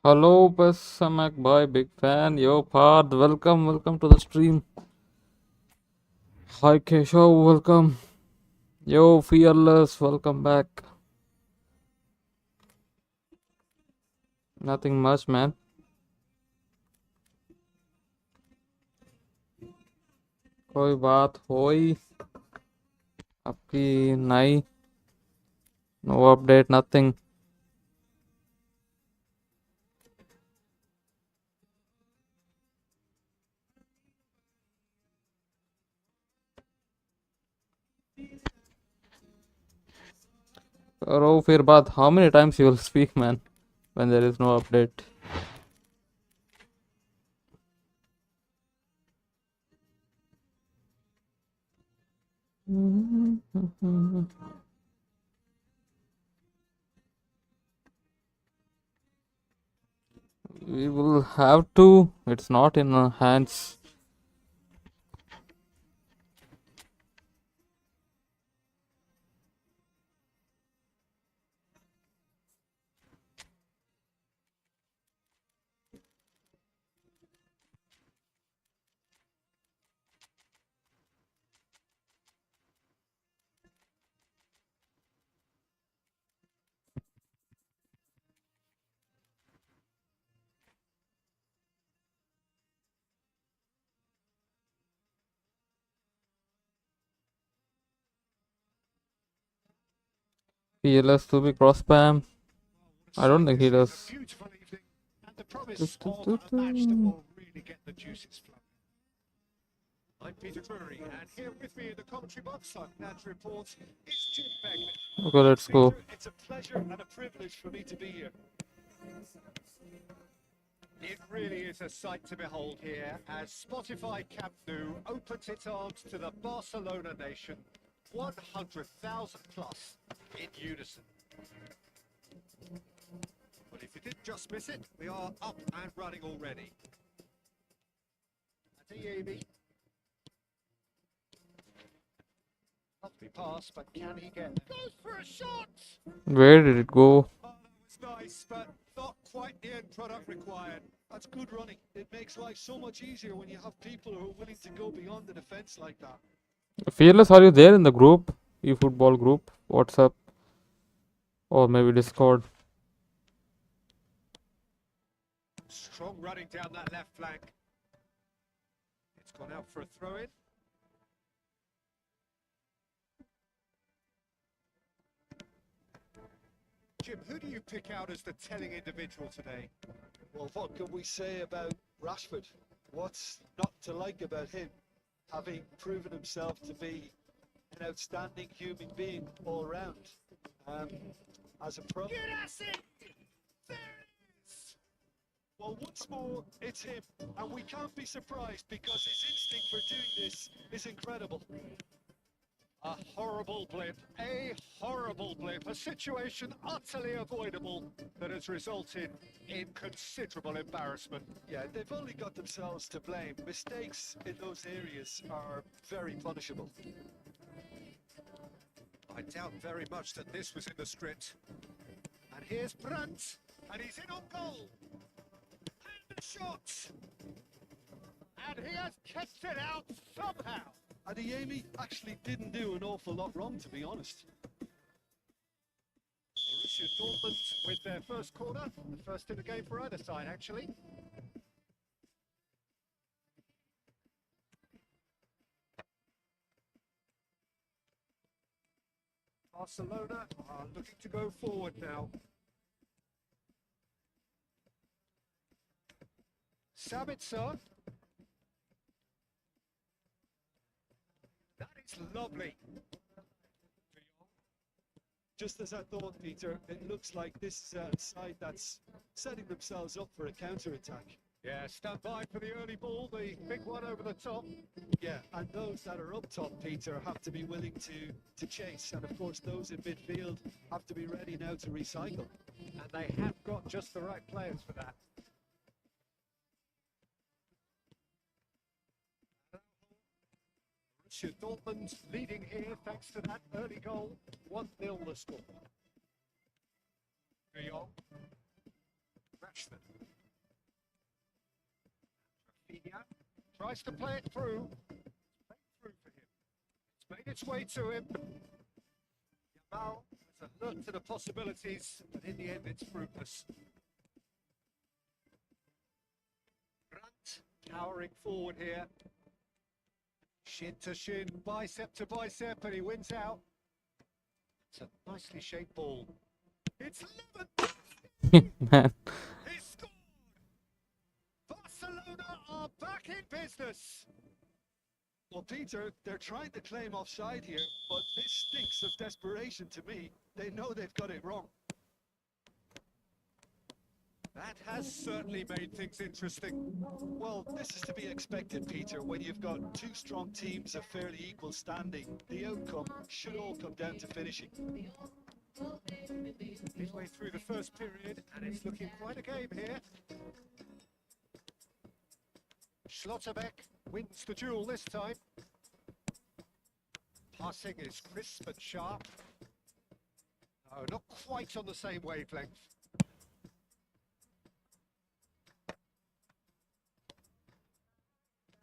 Hello, Pesmac boy, big fan. Yo, Parth, welcome to the stream. Hi, Keshav, welcome. Yo, Fearless, welcome back. Nothing much, man. कोई बात होई आपकी नई? No update, nothing. करो फिर बात. How many times you will speak, man, when there is no update? We will have to. It's not in our hands. PLS to be cross spam. I don't think he does. I'm Peter Drury, and here with me in the commentary box on Nats Reports is Jim Begley. Okay, let's go. It's a pleasure and a privilege for me to be here. It really is a sight to behold here as Spotify Camp Nou opens its arms to the Barcelona nation, 100,000 plus in unison. But if you did just miss it, we are up and running already. Adi Lovely pass, but can he get there? Goes for a shot! Where did it go? Oh, that was nice, but not quite the end product required. That's good running. It makes life so much easier when you have people who are willing to go beyond the defense like that. Fearless, are you there in the group? eFootball group? WhatsApp? Or maybe Discord? Strong running down that left flank. It's gone out for a throw-in. Jim, who do you pick out as the telling individual today? Well, what can we say about Rashford? What's not to like about him? Having proven himself to be an outstanding human being all around. As a pro... Good asset! There it is! Well, once more, it's him. And we can't be surprised because his instinct for doing this is incredible. A horrible blip, a situation utterly avoidable that has resulted in considerable embarrassment. Yeah, they've only got themselves to blame. Mistakes in those areas are very punishable. I doubt very much that this was in the script. And here's Brandt, and he's in on goal. And the shot! And he has kept it out somehow. Adeyemi actually didn't do an awful lot wrong, to be honest. Borussia Dortmund with their first corner, the first in the game for either side, actually. Barcelona are looking to go forward now. Sabitzer. That is lovely. Just as I thought, Peter, it looks like this is a side that's setting themselves up for a counter-attack. Yeah, stand by for the early ball, the big one over the top. Yeah, and those that are up top, Peter, have to be willing to chase. And of course, those in midfield have to be ready now to recycle. And they have got just the right players for that. Borussia Dortmund leading here thanks to that early goal. 1-0 the score. De Jong. Rashford. Rafinha tries to play it through. It's played through for him. It's made its way to him. Yamal has alerted to the possibilities, but in the end it's fruitless. Brandt powering forward here. Shin to shin, bicep to bicep, and he wins out. It's a nicely shaped ball. It's 11! Man. He scored! Barcelona are back in business! Well, Peter, they're trying to claim offside here, but this stinks of desperation to me. They know they've got it wrong. That has certainly made things interesting. Well, this is to be expected, Peter, when you've got two strong teams of fairly equal standing. The outcome should all come down to finishing. Midway through the first period, and it's looking quite a game here. Schlotterbeck wins the duel this time. Passing is crisp and sharp. No, not quite on the same wavelength.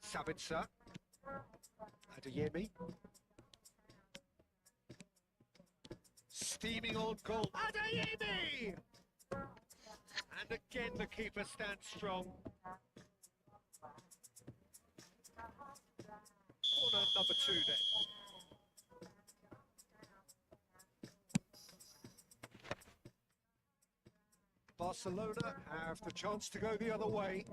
Sabitzer. Adeyemi. Steaming on goal. Adeyemi! And again the keeper stands strong. Corner number 2 then. Barcelona have the chance to go the other way.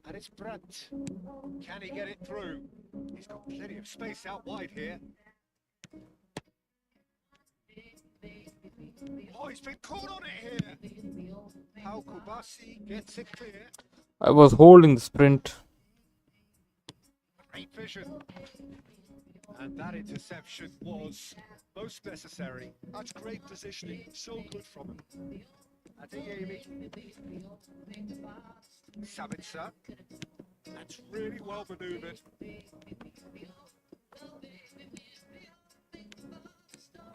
And it's Brandt. Can he get it through? He's got plenty of space out wide here. Oh, he's been caught on it here. How Kubasi gets it clear. I was holding the sprint. Great vision. And that interception was most necessary. That's great positioning. So good from him. Adeyemi. Sabitzer. That's really well manoeuvred.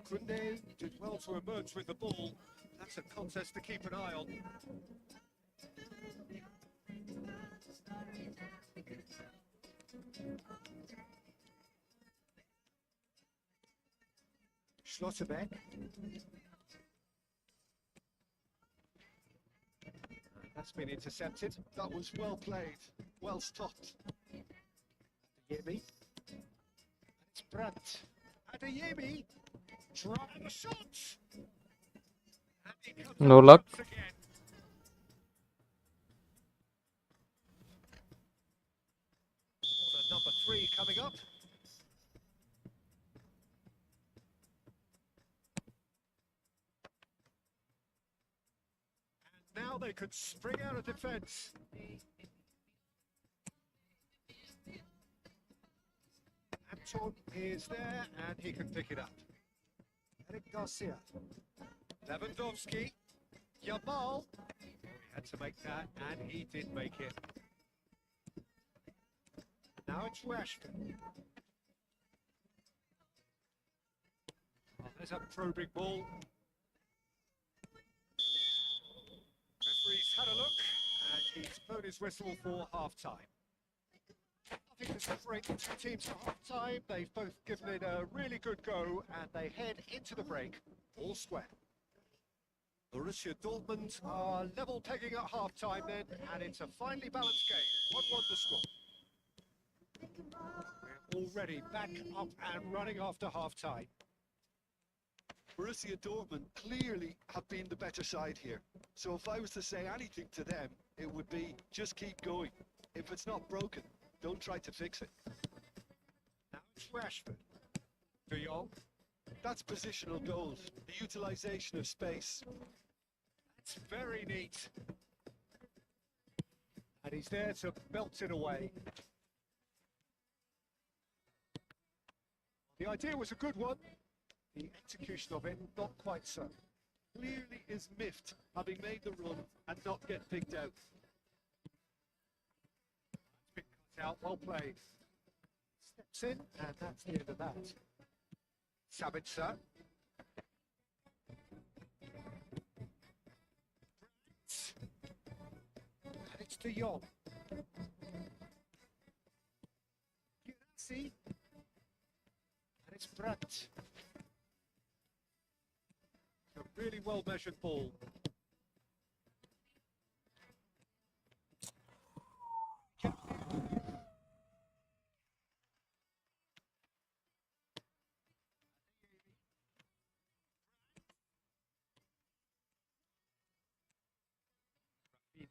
Kunde did well to emerge with the ball. That's a contest to keep an eye on. Schlotterbeck. That's been intercepted. That was well played. Well stopped. Adeyemi. It's Brandt. Adeyemi. Trying a shot. And he comes No up luck. once again. Corner number 3 coming up. And now they could spring out of defence. Anton is there and he can pick it up. Eric Garcia. Lewandowski. Yamal. He had to make that and he did make it. Now it's Rashford. Oh, there's a probing ball. Referee's had a look and he's blown his whistle for half-time. I think this will break the two teams for half-time. They've both given it a really good go and they head into the break all square. Borussia Dortmund are level pegging at half-time then, and it's a finely balanced game. 1-1 the score. We're already back up and running after half-time. Borussia Dortmund clearly have been the better side here. So if I was to say anything to them, it would be just keep going. If it's not broken, don't try to fix it. Now it's Rashford. De Jong. That's positional goals, the utilisation of space. That's very neat. And he's there to belt it away. The idea was a good one. The execution of it, not quite so. Clearly is miffed, having made the run and not get picked out. Big cut out, well played. Steps in, and that's the end of that. Sabitzer. And it's De Jong. Girazi. And it's Brandt. A really well measured ball.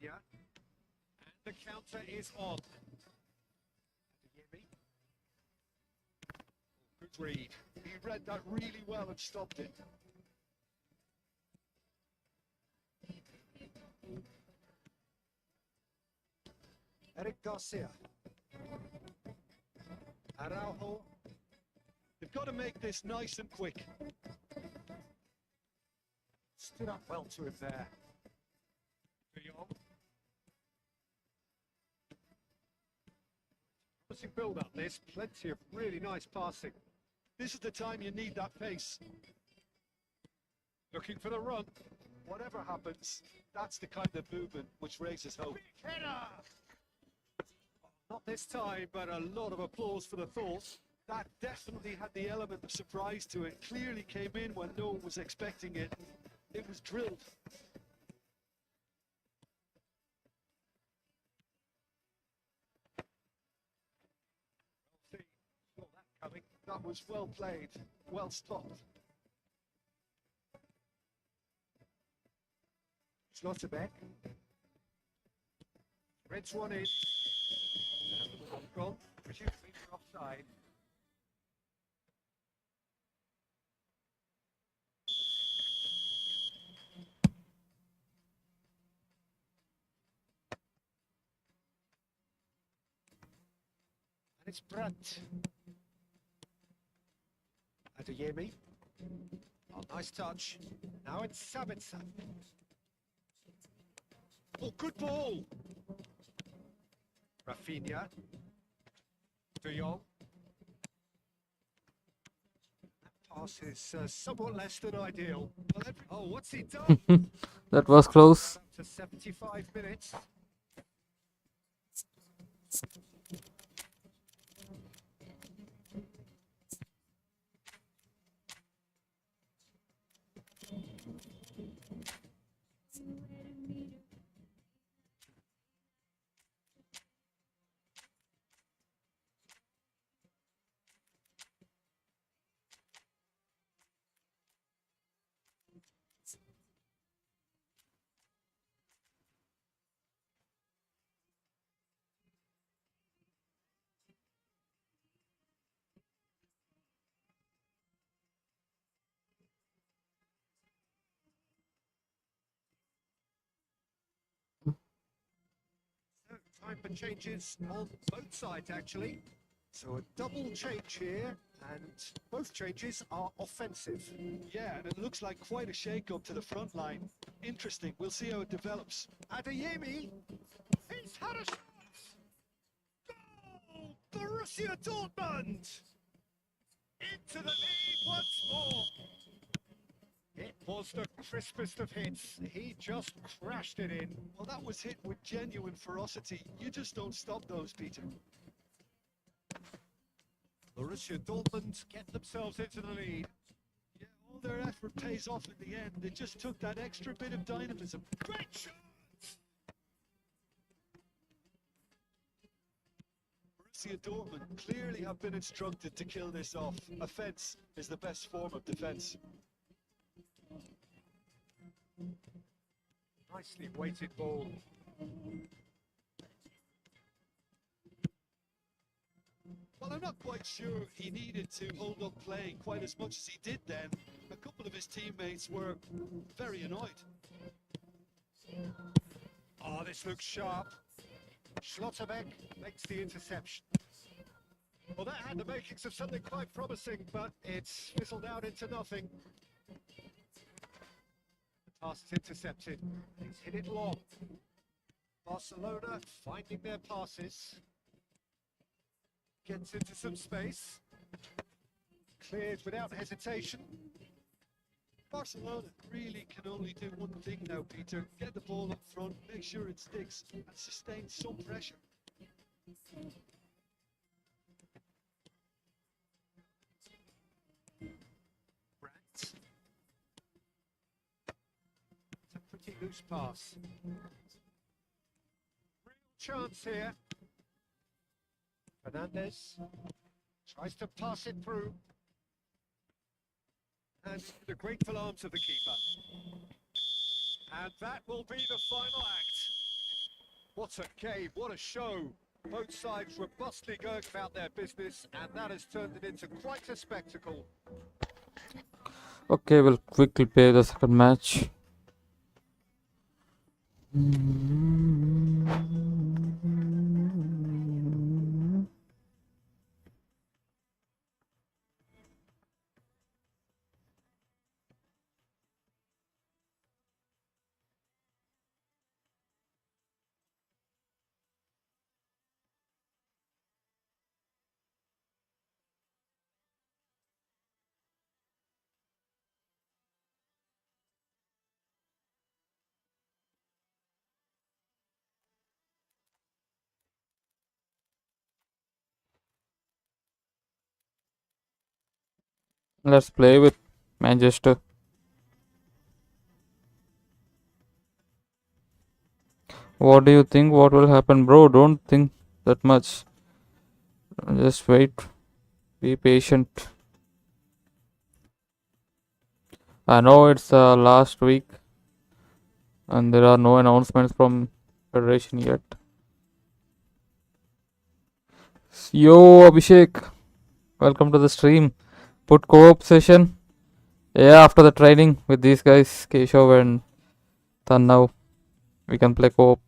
And the counter is on. Good read. He read that really well and stopped it. Eric Garcia. Araujo. They've got to make this nice and quick. Stood up well to him there. De Jong. Promising build up this, plenty of really nice passing. This is the time you need that pace. Looking for the run. Whatever happens, that's the kind of movement which raises hope. Big header! Not this time, but a lot of applause for the thought. That definitely had the element of surprise to it. Clearly came in when no one was expecting it. It was drilled. Saw that coming. That was well played, well stopped. Schlotterbeck. Reds one in. And the ball gone, presumably for offside. And it's Brandt. Adeyemi. Oh, nice touch. Now it's Sabitzer. Oh, good ball. Rafinha. De Jong. That pass is somewhat less than ideal. Well, oh, what's he done? That was close. Up to 75 minutes. Time for changes on both sides, actually. So a double change here, and both changes are offensive. Yeah, and it looks like quite a shake-up to the front line. Interesting. We'll see how it develops. Adeyemi, he's had a shot! Goal! Borussia Dortmund! Into the lead once more. It was the crispest of hits. He just crashed it in. Well, that was hit with genuine ferocity. You just don't stop those, Peter. Borussia Dortmund get themselves into the lead. Yeah, all their effort pays off in the end. They just took that extra bit of dynamism. Great shot! Borussia Dortmund clearly have been instructed to kill this off. Offence is the best form of defence. Nicely weighted ball. Well, I'm not quite sure he needed to hold up play quite as much as he did then. A couple of his teammates were very annoyed. Oh, this looks sharp. Schlotterbeck makes the interception. Well, that had the makings of something quite promising, but it's fizzled out into nothing. The pass is intercepted. He's hit it long. Barcelona finding their passes. Gets into some space. Cleared without hesitation. Barcelona really can only do one thing now, Peter. Get the ball up front, make sure it sticks, and sustain some pressure. Brandt. It's a pretty loose pass. Real chance here. Fernandez tries to pass it through. And the grateful arms of the keeper. And that will be the final act. What a game, what a show. Both sides robustly going about their business, and that has turned it into quite a spectacle. Okay, we'll quickly play the second match. Let's play with Manchester. What do you think? What will happen, bro? Don't think that much. Just wait. Be patient. I know it's last week and there are no announcements from Federation yet. Yo, Abhishek. Welcome to the stream. Put co-op session. Yeah, after the training with these guys, Keshav and Tannav, we can play co-op.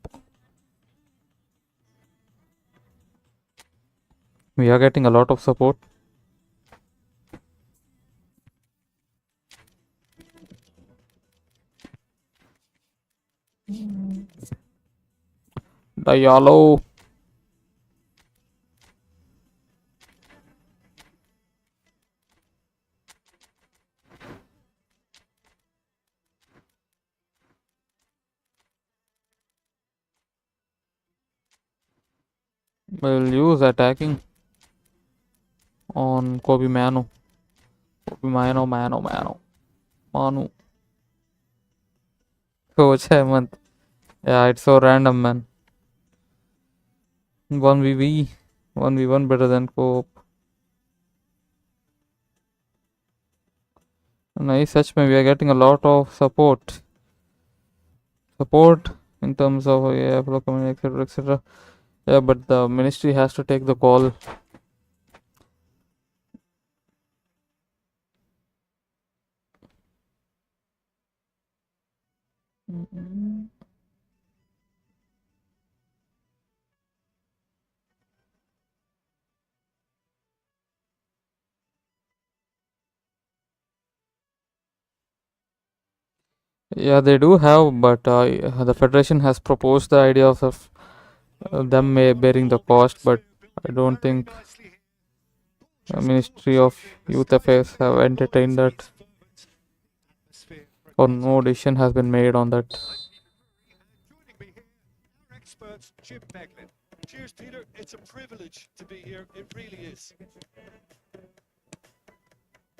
We are getting a lot of support. Diallo. We'll use attacking on Kobe Manu. Kobe Manu. Coach Hemant. Yeah, it's so random, man. 1v1 better than co-op. Nice such man, we are getting a lot of support in terms of yeah, community, etc. Yeah, but the ministry has to take the call. Yeah, they do have, but the federation has proposed the idea of them bearing the cost, but I don't think Ministry of Youth Affairs have entertained that, or no decision has been made on that. Joining me here, our experts, Jim Beglin. Cheers, Peter. It's a privilege to be here. It really is.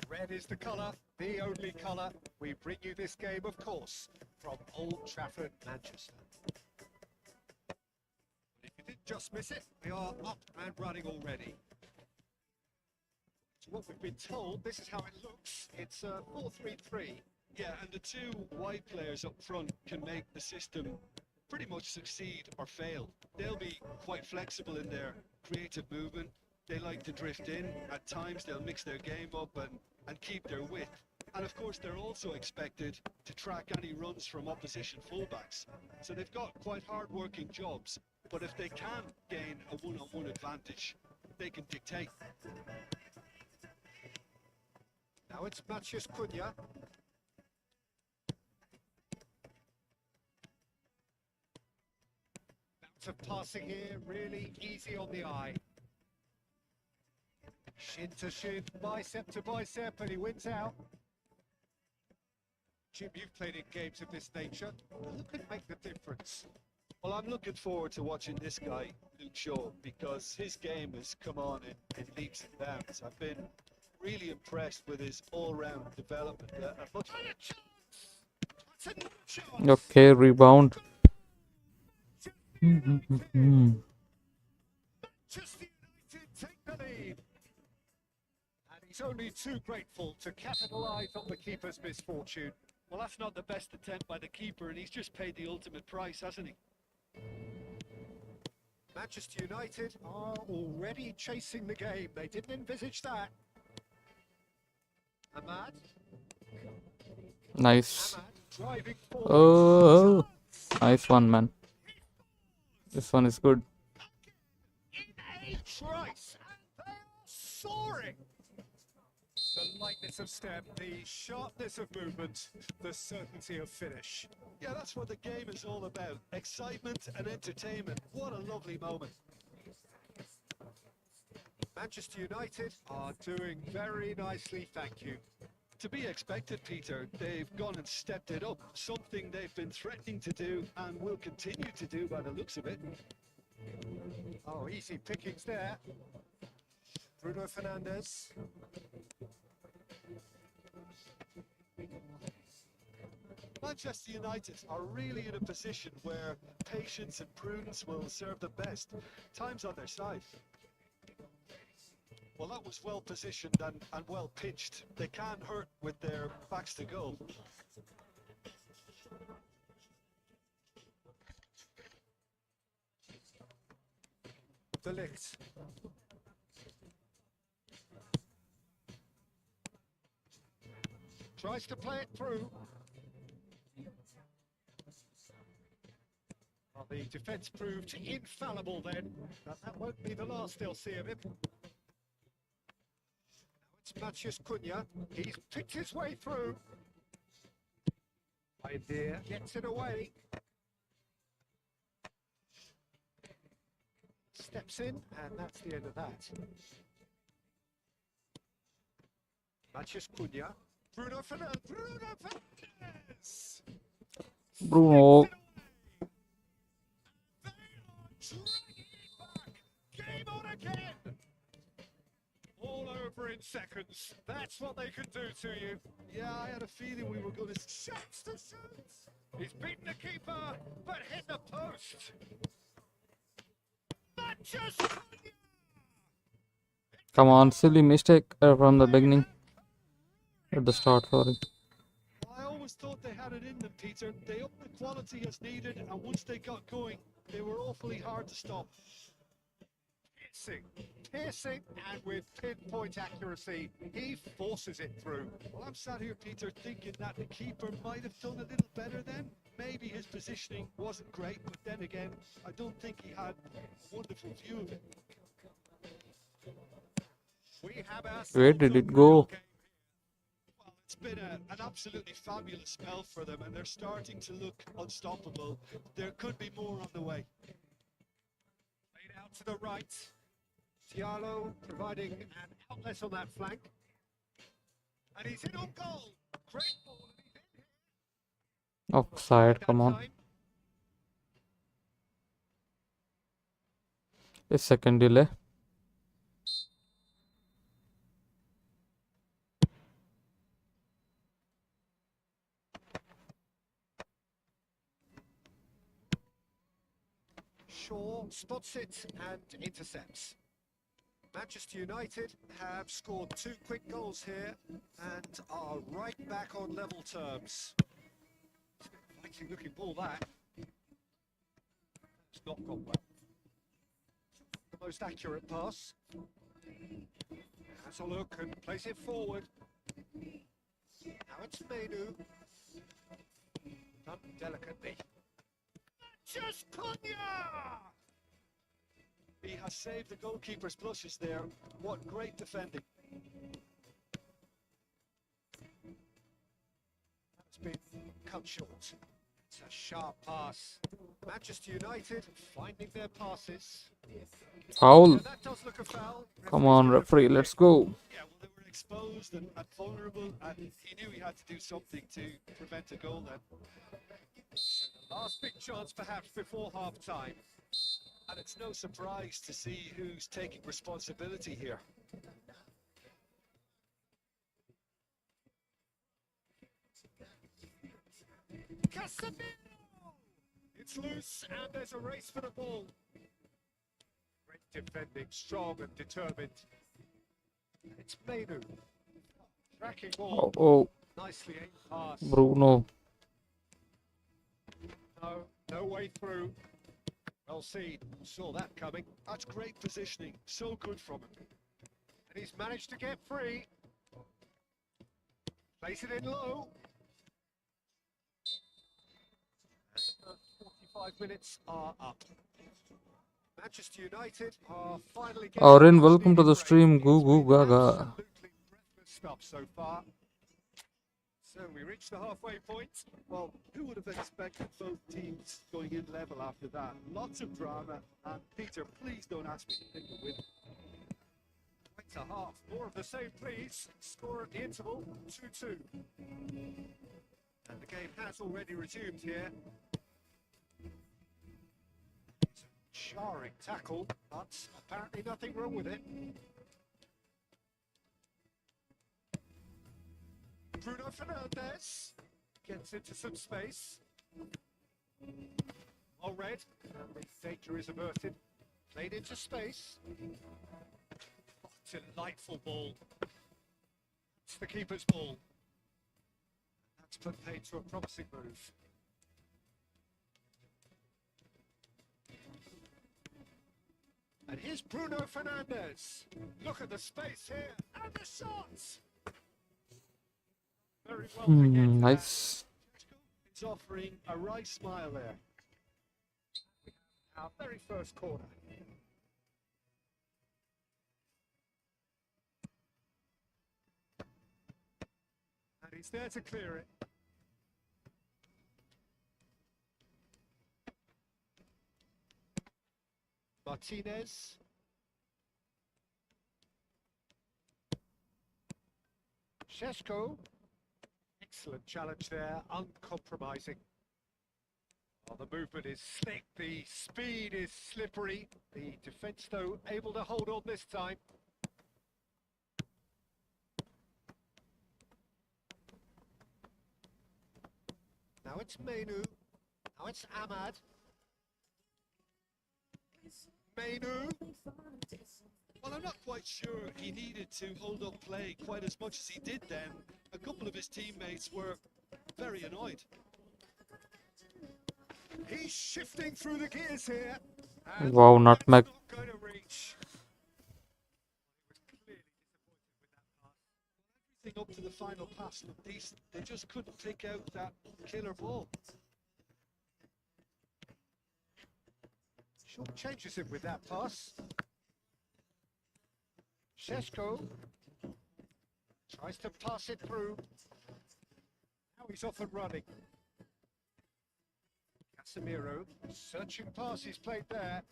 Red is the colour, the only colour. We bring you this game, of course, from Old Trafford, Manchester. If you did just miss it, we are up and running already. So what we've been told, this is how it looks. It's a 4-3-3. Yeah, and the two wide players up front can make the system pretty much succeed or fail. They'll be quite flexible in their creative movement. They like to drift in. At times they'll mix their game up and keep their width. And of course they're also expected to track any runs from opposition fullbacks. So they've got quite hard-working jobs. But if they can gain a one-on-one advantage, they can dictate. Now it's Matheus Cunha. Bounce of passing here, really easy on the eye. Shin to shin, bicep to bicep, and he wins out. Jim, you've played in games of this nature. Who can make the difference? Well, I'm looking forward to watching this guy, Luke Shaw, because his game has come on in leaps and bounds. I've been really impressed with his all-round development. Okay, rebound. Manchester United take the lead. And he's only too grateful to capitalise on the keeper's misfortune. Well, that's not the best attempt by the keeper, and he's just paid the ultimate price, hasn't he? Manchester United are already chasing the game. They didn't envisage that. Ahmad. Nice. Ahmad driving forward. Oh, nice one, man. This one is good. In a trice, and they are soaring. The lightness of step, the sharpness of movement, the certainty of finish. Yeah, that's what the game is all about. Excitement and entertainment. What a lovely moment. Manchester United are doing very nicely, thank you. To be expected, Peter. They've gone and stepped it up. Something they've been threatening to do and will continue to do by the looks of it. Oh, easy pickings there. Bruno Fernandes. Manchester United are really in a position where patience and prudence will serve them best. Time's on their side. Well, that was well positioned and well pitched. They can't hurt with their backs to goal. De Ligt. Tries to play it through. Well, the defence proved infallible then, but that won't be the last they'll see of him. It's Matheus Cunha. He's picked his way through. Idea gets it away. Steps in, and that's the end of that. Matheus Cunha. Bruno Fernandes. Bruno Fernandes. Bruno. They are dragging it back. Game on again. All over in seconds. That's what they could do to you. Yeah, I had a feeling we were going to... Shots to shoot. He's beaten the keeper, but hit the post. Matheus Cunha. Come on, silly mistake from the beginning. At the start, sorry. I always thought they had it in them, Peter. They upped the quality as needed, and once they got going, they were awfully hard to stop. Piercing, and with pinpoint accuracy, he forces it through. Well, I'm sat here, Peter, thinking that the keeper might have done a little better then. Maybe his positioning wasn't great, but then again, I don't think he had a wonderful view of it. We have our Where did it go? Well, it's been an absolutely fabulous spell for them, and they're starting to look unstoppable. There could be more on the way. Played out to the right. Diallo providing an outlet on that flank. And he's in on goal. Great ball. And he's in here. Offside, That come on. time. A second delay. Shaw spots it and intercepts. Manchester United have scored 2 quick goals here and are right back on level terms. Fighting looking ball that. It's not gone well. The most accurate pass. Has a look and plays it forward. Now it's Menu. Done delicately. Just Cunha! He has saved the goalkeeper's blushes there. What great defending. That's been cut short. It's a sharp pass. Manchester United finding their passes. Foul. Yeah, that does look a foul. Come on, referee, let's go. Yeah, well, they were exposed and vulnerable, and he knew he had to do something to prevent a goal then. Last big chance perhaps before half-time. And it's no surprise to see who's taking responsibility here. Casemiro! It's loose and there's a race for the ball. Great defending, strong and determined. It's Menu. Tracking ball. Oh, Nicely aimed pass. Bruno. No way through. Well seen. Saw that coming. That's great positioning. So good from him. And he's managed to get free. Place it in low. And the 45 minutes are up. Manchester United are finally getting Aurin, much welcome to needed the break. stream. It's Goo goo been gaga. absolutely breathless stuff so far. So we reached the halfway point. Well, who would have expected both teams going in level after that? Lots of drama. And Peter, please don't ask me to pick a winner. Point to half. More of the same, please. Score at the interval, 2-2. And the game has already resumed here. It's a jarring tackle, but apparently nothing wrong with it. Bruno Fernandes gets into some space. All red, and the danger is averted. Played into space. Oh, delightful ball. It's the keeper's ball. That's put paid to a promising move. And here's Bruno Fernandes. Look at the space here and the shots. Very well to get to that. Nice. It's offering a right smile there. Our very first corner. And he's there to clear it. Martinez. Šeško. Excellent challenge there, uncompromising. Oh, the movement is slick, the speed is slippery. The defence, though, able to hold on this time. Now it's Menu. Now it's Ahmad. Menu. Well, I'm not quite sure he needed to hold up play quite as much as he did then. A couple of his teammates were very annoyed. He's shifting through the gears here. Wow, nutmeg. Not going to reach. He was clearly disappointed with that pass. Everything up to the final pass looked decent. They just couldn't pick out that killer ball. Short changes him with that pass. Šeško tries to pass it through. he's off and running. Casemiro, searching pass, he's played there.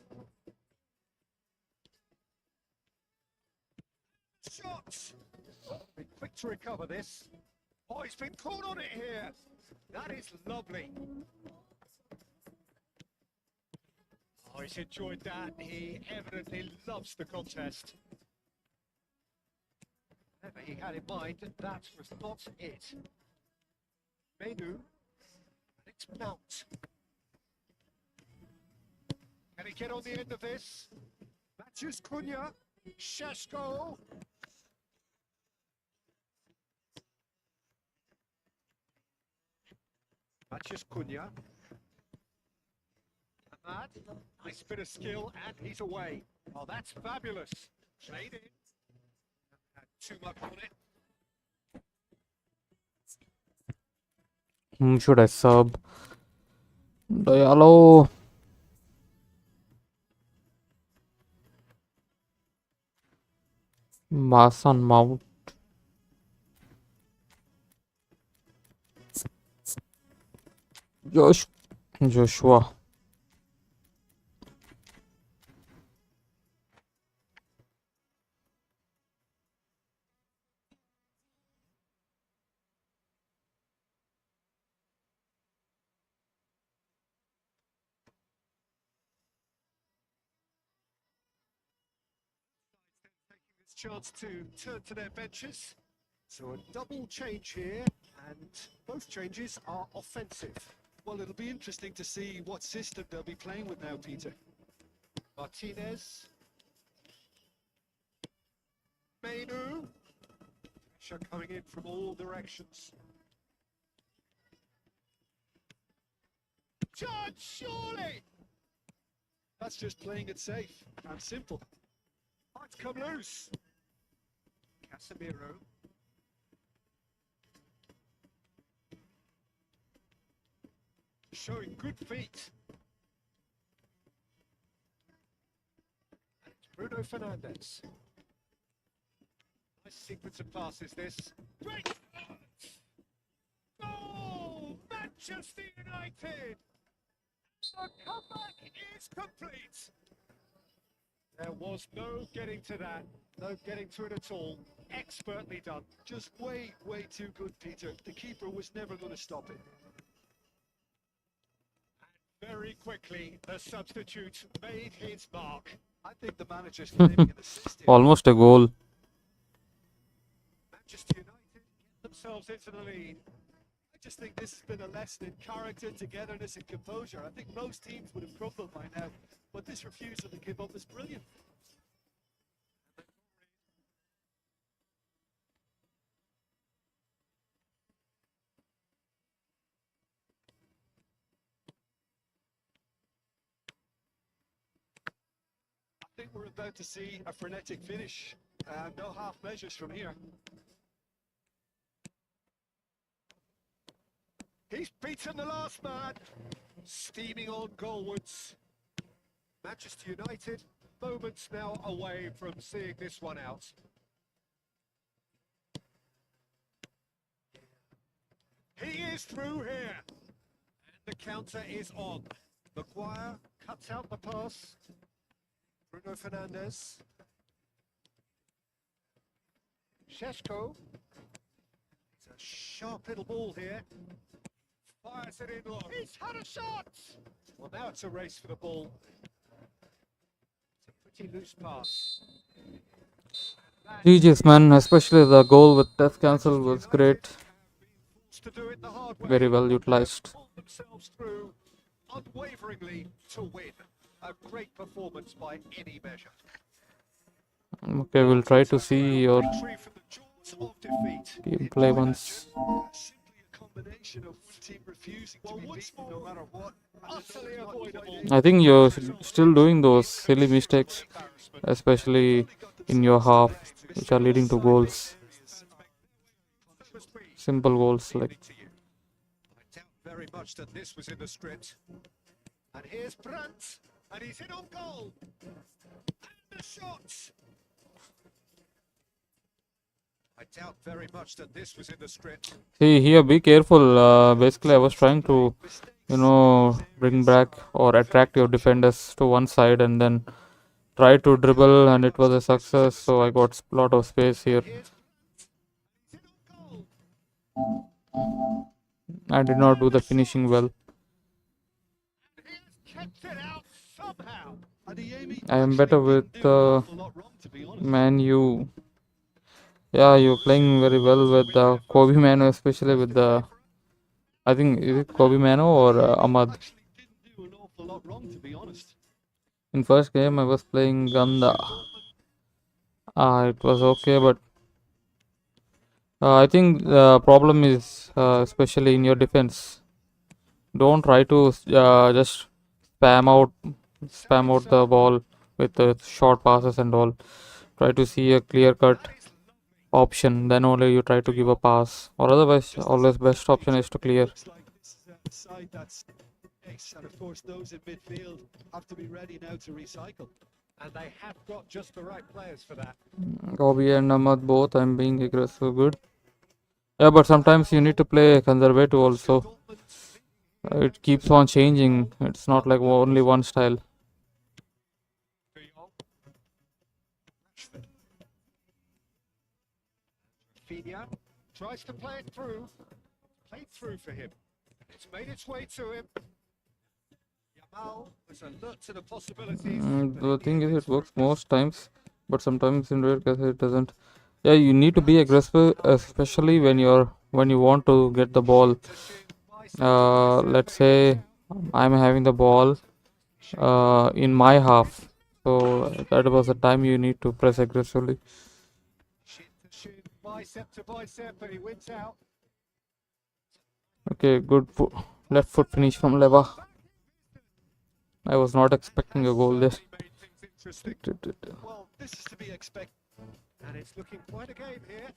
Shots! Be quick to recover this. Oh, he's been caught on it here. That is lovely. Oh, he's enjoyed that. He evidently loves the contest. Whatever he had in mind, that was not it. Menu, and it's Mount. Can he get on the end of this? Matthews Cunha, Sheshko. Matthews Cunha. Ahmad, nice bit of skill, and he's away. Oh, that's fabulous. Played in. Had too much on it. Should I sub? Diallo. Mason Mount. Joshua. Chance to turn to their benches. So a double change here, and both changes are offensive. Well, it'll be interesting to see what system they'll be playing with now, Peter. Martinez. Menu. Pressure coming in from all directions. Judge, surely! That's just playing it safe and simple. Oh, it's come loose. Casemiro. Showing good feet. And it's Bruno Fernandes. Nice sequence of passes this. Great! Goal! Manchester United! The comeback is complete! There was no getting to that, no getting to it at all. Expertly done. Just way too good, Peter. The keeper was never going to stop it. And very quickly, the substitute made his mark. I think the manager's claiming an assist here. Almost a goal. Manchester United get themselves into the lead. I just think this has been a lesson in character, togetherness and composure. I think most teams would have crumbled by now, but this refusal to give up is brilliant. I think we're about to see a frenetic finish. No half measures from here. He's beaten the last man. Steaming on goalwards. Manchester United, moments now away from seeing this one out. He is through here. And the counter is on. Maguire cuts out the pass. Bruno Fernandes. Sheshko. It's a sharp little ball here. Fires it in long. He's had a shot! Well, now it's a race for the ball. It's a pretty loose pass. GG's, man. Especially the goal with death cancel was great. To do it the hard way. Very well utilized. Pulled themselves through unwaveringly to win. A great performance by any measure. Okay, we'll try to see your Victory from the jaws of defeat. gameplay once. Simply a combination of one team refusing to be beaten no matter what. Utterly avoidable. I think you're still doing those silly mistakes, especially in your half, which are leading to goals. Simple goals like. I doubt very much that this was in the script. And here's Brandt, and he's in on goal. And the shot. I doubt very much that this was in the script. See here, be careful. Basically, I was trying to, bring back or attract your defenders to one side and then try to dribble, and it was a success. So I got a lot of space here. Here's is it on goal? I did not do the finishing well. He has kept it out somehow. I am better with Man U. Yeah, you're playing very well with Kobe Mano, especially with the. I think is it Kobe Mano or Ahmad? Actually didn't do an awful lot wrong, to be honest. In first game, I was playing Ganda. It was okay, but I think the problem is especially in your defense. Don't try to just spam out the ball with the short passes and all. Try to see a clear cut option, then only you try to give a pass, or otherwise always best option is to clear. Looks like this is a side that's ace, and of course those in midfield have to be ready now to recycle. And they have got just the right players for that. Kobe and Ahmad both, I'm being aggressive, good. Yeah, but sometimes you need to play conservative also. It keeps on changing, it's not like only one style. Rafinha tries to play it through. Played through for him. It's made its way to him. Yamal was alert to the possibilities. The thing is, it works most times, but sometimes in rare cases it doesn't. Yeah, you need to be aggressive, especially when you want to get the ball. Let's say I'm having the ball in my half, so that was the time you need to press aggressively. Shin to shin, bicep to bicep, and he wins out. Okay, good left foot finish from Leva. I was not expecting a goal there. Made things interesting. Well, this is to be expected. And it's looking quite a game here.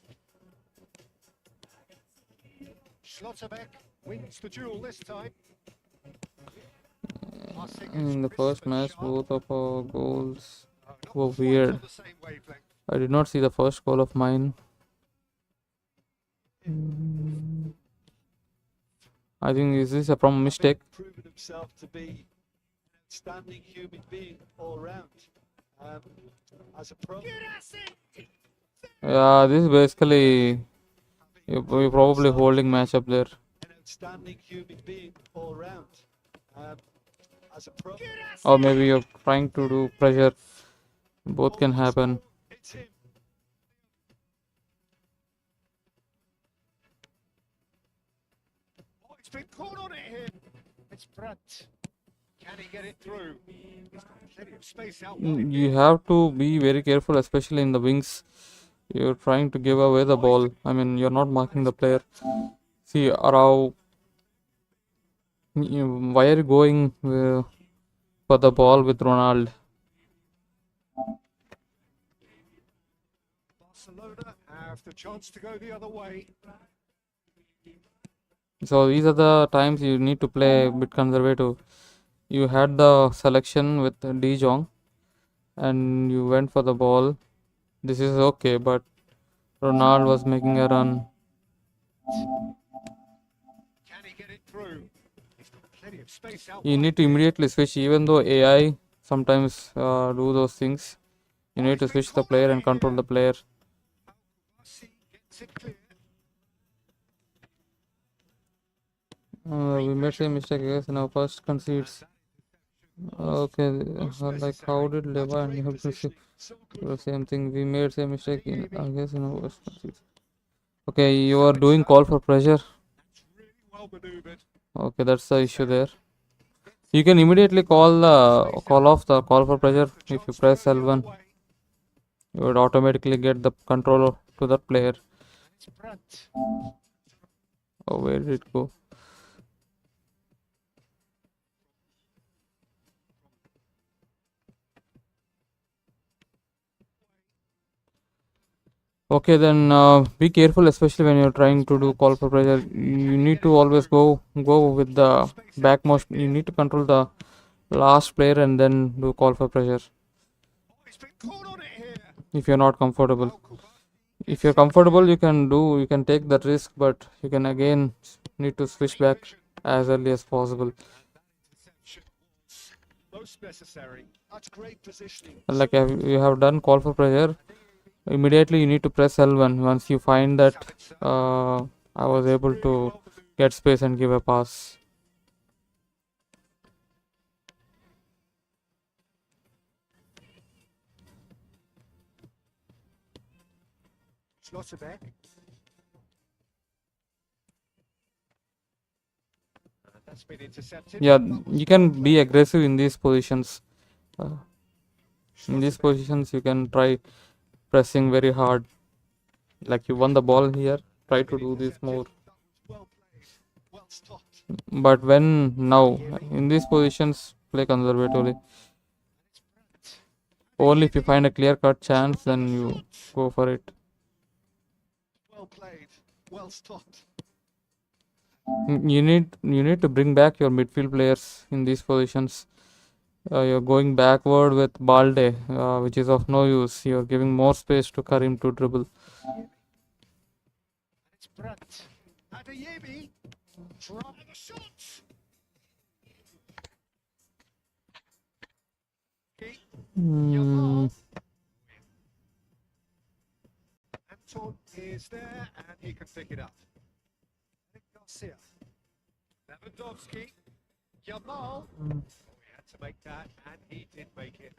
Schlotterbeck wins the duel this time. Passing In the is first crisp and match, sharp. both of our goals Not were quite weird. on the same wavelength. I did not see the first goal of mine. I think is this from mistake? Having proven himself to be an outstanding human being all round. As a pro, Yeah, this is basically you're probably holding match up there. an outstanding human being all round. As a pro, Or maybe you're trying to do pressure. Both can happen. it's him. Oh, it's been caught on it here. It's Brandt. Can he get it through? He's got plenty of space out wide. You have to be very careful, especially in the wings. You're trying to give away the ball. I mean, you're not marking the player. See, Arau, why are you going for the ball with Ronaldo? Barcelona have the chance to go the other way. So these are the times you need to play a bit conservative. You had the selection with De Jong and you went for the ball. This is okay, but Ronaldo was making a run. Can he get it through? He's got plenty of space out You wide. need to immediately switch, even though AI sometimes do those things. You need to switch the player and control the player. Messi gets it clear. We made same mistake, I guess, in our first concedes. Okay, like how did Leva and you have to see the same thing? We made same mistake in, I guess, in our first concedes. Okay, you are doing call for pressure. That's really well maneuvered. Okay, that's the issue there. You can immediately call off the call for pressure if you press L1. You would automatically get the control to that player. It's Brandt. Oh, where did it go? Okay, then be careful, especially when you're trying to do call for pressure. You need to always go with the backmost. You need to control the last player and then do call for pressure Oh, he's been caught on it here. if you're not comfortable. if you're comfortable, you can take that risk, but you can again need to switch back as early as possible. Interception was most necessary. That's great positioning. Like you have done call for pressure, immediately you need to press L1 once you find that I was able to get space and give a pass. Schlotterbeck. That's been intercepted. Yeah, you can be aggressive in these positions. In these positions, you can try pressing very hard. Like you won the ball here, try to do this more. Well played. Well stopped. But when now in these positions, play conservatively. Only if you find a clear-cut chance, then you go for it. Well played. Well stopped. You need to bring back your midfield players in these positions. You're going backward with Balde, which is of no use. You're giving more space to Karim to dribble. It's Brandt. Adeyemi. Drop the shot. Yamal. Anton is there and he can pick it up. Garcia. Lewandowski. Yamal. He had to make that and he did make it.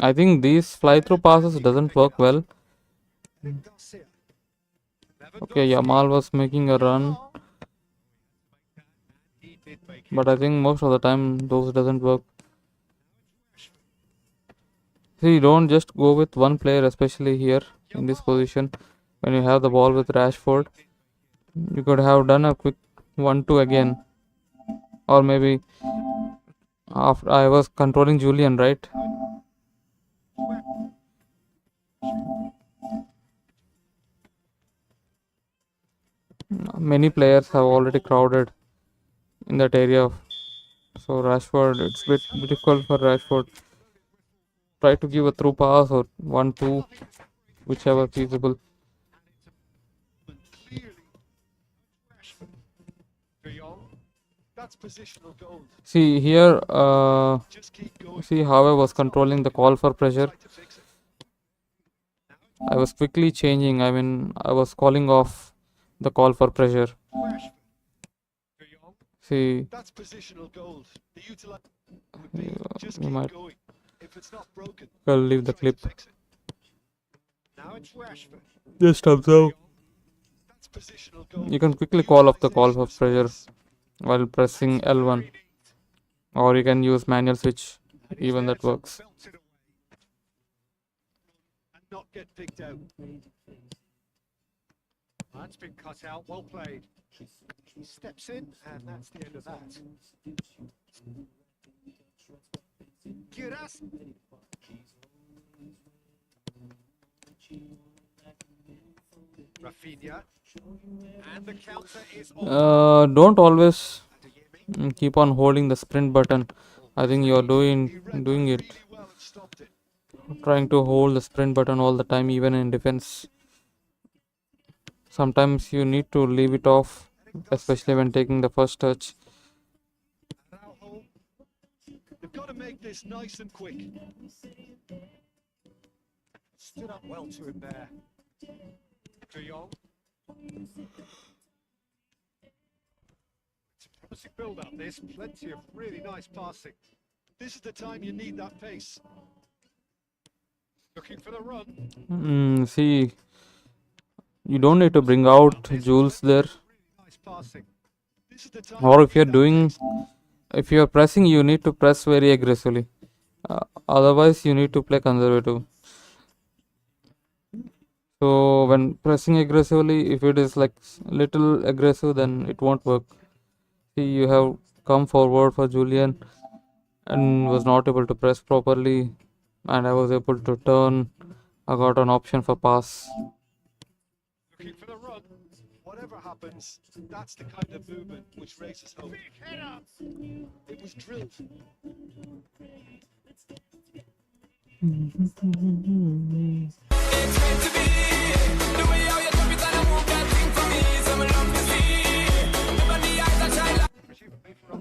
I think these fly-through passes doesn't work well. Garcia. Okay, Yamal was making a run, He did make it. but I think most of the time those doesn't work. See, don't just go with one player, especially here in this position. When you have the ball with Rashford, you could have done a quick 1-2 again. Or maybe after I was controlling Julian, right? Many players have already crowded in that area. So Rashford, it's a bit difficult for Rashford. Try to give a through pass or 1-2, whichever feasible. That's positional gold. See here, Just keep going. see how I was controlling the call for pressure. Try to fix it. I was quickly changing. I mean, I was calling off the call for pressure. See, That's positional gold. The utilize would you, be just you keep might going. If it's not broken, I'll leave the try to clip. fix it. Now it's Rashford. Just observe. That's positional gold. You can quickly call off the call Utilization for of pressure space. while pressing L1, or you can use manual switch. And he's Even there that to works. belt it away. And not get picked out. That's been cut out. Well played. He steps in, and that's the end of that. Giras. Rafinha. And the counter is on. Don't always Adeyemi. keep on holding the sprint button. I think you're He doing read it, that really well and stopped it. trying to hold the sprint button all the time, even in defense. Sometimes you need to leave it off, especially when taking the first touch. Araujo. They've got to make this nice and quick. Stood up well to him there. De Jong. It's a promising build up this. Plenty of really nice passing. This is the time you need that pace. Looking for the run. See, you don't need to bring out Jules there. Really nice passing. This is the time Or you if you're need that doing, pace. if you're pressing, you need to press very aggressively. Otherwise, you need to play conservative. So when pressing aggressively, if it is like little aggressive, then it won't work. See, you have come forward for Julian and was not able to press properly, and I was able to turn. I got an option for pass. Looking for the run. Whatever happens, that's the kind of movement which raises hope. Big header. It was drilled. It's meant to be.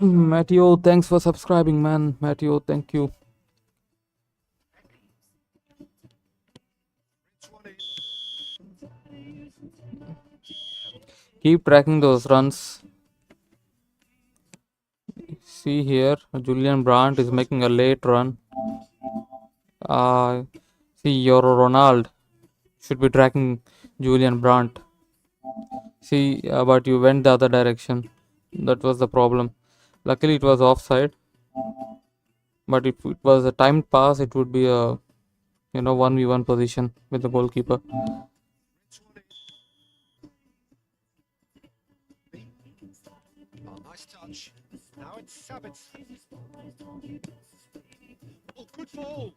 Matteo, thanks for subscribing, man. Matteo, thank you. It's one in. Keep tracking those runs. See here, Julian Brandt is making a late run. See, your Ronaldo should be tracking Julian Brandt. See, but you went the other direction. That was the problem. Luckily, it was offside. But if it was a timed pass, it would be a 1v1 position with the goalkeeper. It's one in. Oh, nice touch. Now it's Sabitz. Oh, good ball.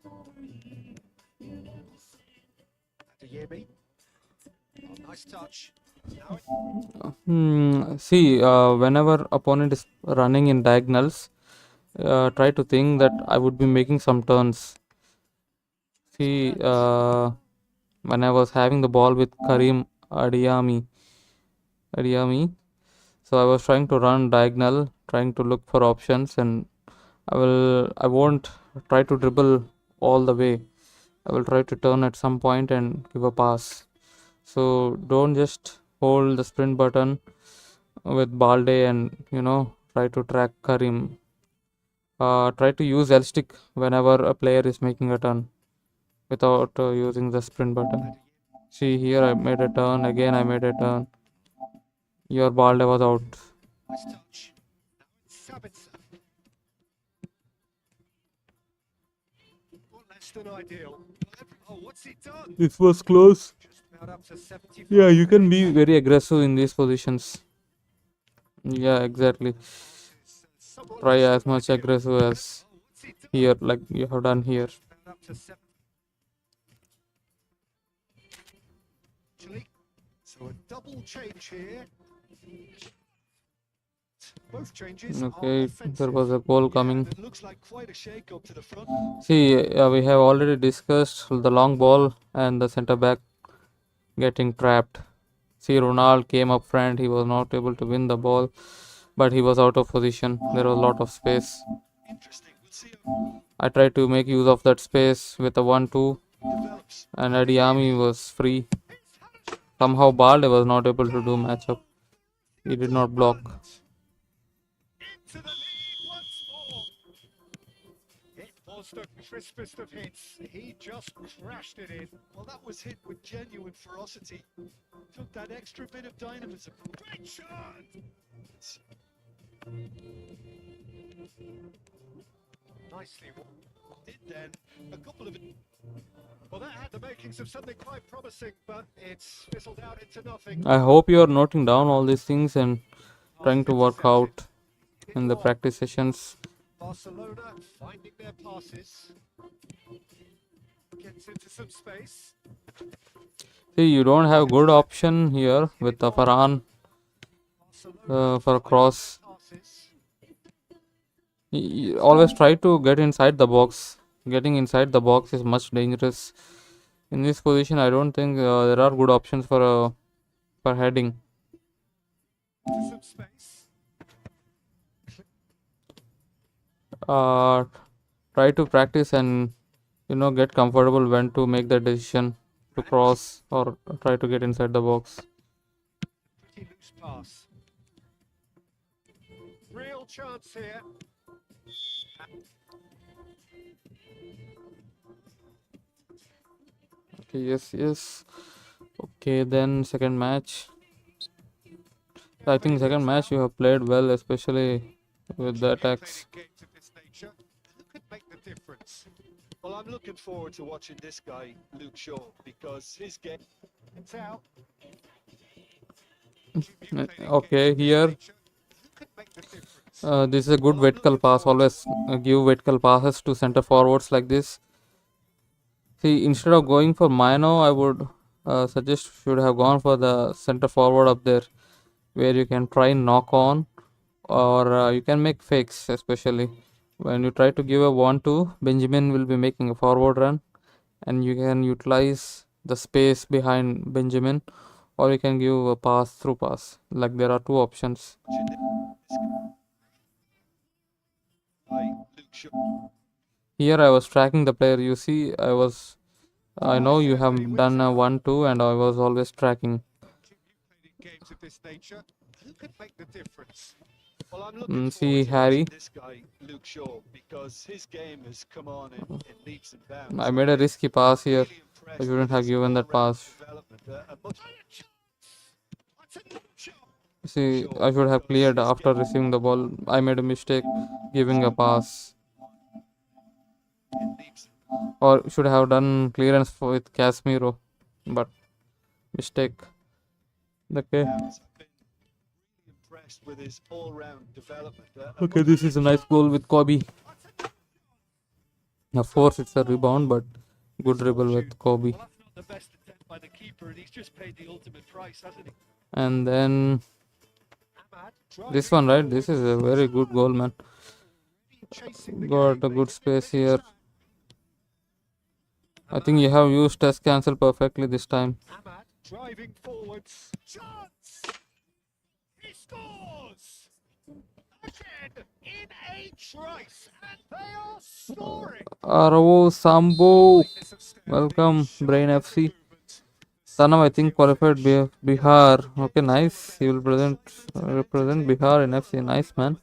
Adeyemi. Oh, nice touch. Now it, See, whenever opponent is running in diagonals, try to think that I would be making some turns. See, when I was having the ball with Karim Adeyemi, so I was trying to run diagonal, trying to look for options, and I won't try to dribble all the way. I will try to turn at some point and give a pass. So don't just hold the sprint button with Balde and try to track Karim. Try to use L stick whenever a player is making a turn without using the sprint button. See here, I made a turn, again I made a turn. Your Balde was out. nice touch. Now it's Sabitz. Well, less than ideal. Oh, what's he done? This was close. Just about up to 75. Yeah, you can be very aggressive in these positions. Yeah, exactly. Somewhat Try less as than much ideal. aggressive as Oh, what's he done? here, like you have done here. About up to 7. So a double change here. Both changes are Okay, offensive. there was a goal Yeah, coming. and it looks like quite a shake-up to the front. See, we have already discussed the long ball and the center back getting trapped. See, Ronaldo came up front. He was not able to win the ball, but he was out of position. There was a lot of space. Interesting. We'll see how I tried to make use of that space with a 1-2, it develops. and Adiyami was free. Somehow Balde was not able to do matchup. He did not block. Into the lead once more. It was the crispest of hits. He just crashed it in. Well, that was hit with genuine ferocity. Took that extra bit of dynamism. Great shot. Nicely. Did then a couple of Well, that had the makings of something quite promising, but it's fizzled out into nothing. I hope you are noting down all these things and trying to work out in the practice sessions. Barcelona finding their passes. Gets into some space. See, you don't have good option here with the Farhan Barcelona for a cross. passes. Always try to get inside the box. Getting inside the box is much dangerous. In this position, I don't think there are good options for heading. Into some space. Try to practice and get comfortable when to make the decision to cross or try to get inside the box. Pretty loose pass. Real chance here. Okay, yes. Okay, then second match. I think second match you have played well, especially with the attacks. Games of this nature. Who could make the difference? Well, I'm looking forward to watching this guy, Luke Shaw, because his game. It's out. Okay, here Who could make the difference? this is a good vertical pass. Always give vertical passes to center forwards like this. See, instead of going for Mino, I would suggest should have gone for the center forward up there, where you can try knock on, or you can make fakes. Especially when you try to give a 1-2, Benjamin will be making a forward run, and you can utilize the space behind Benjamin, or you can give a pass through pass. Like there are two options. by Luke Shaw. Here I was tracking the player. You see, I know you have done a 1-2 and I was always tracking. Games of this nature, who could make the difference? Well, I'm looking See, forward to Harry, watching this guy, Luke Shaw, because his game has come on in leaps and bounds. I made a risky pass here. Really I impressed shouldn't with have his given that all-round pass. development. A much See, I should have cleared after receiving the ball. I made a mistake giving a pass. in leaps. Or should have done clearance with Casemiro. But mistake. Okay. I've been really impressed with his all-round development. Okay, this is a nice goal with Kobe. Of course, it's a rebound, but good dribble with Kobe. Well, that's not the best attempt by the keeper, and he's just paid the ultimate price, hasn't he? And then Ahmad this one, right? This is a very good goal, man. chasing the Got a game. good space here. I think you have used test cancel perfectly this time. Ahmad driving forwards. Chance! He scores! Again in a trice, and they are soaring. Aravo Sambo. Lightness of step, Welcome, Brain sharp FC. movement. Sanav, I think qualified Bihar. Okay, nice. He will represent Bihar in FC. Nice, man.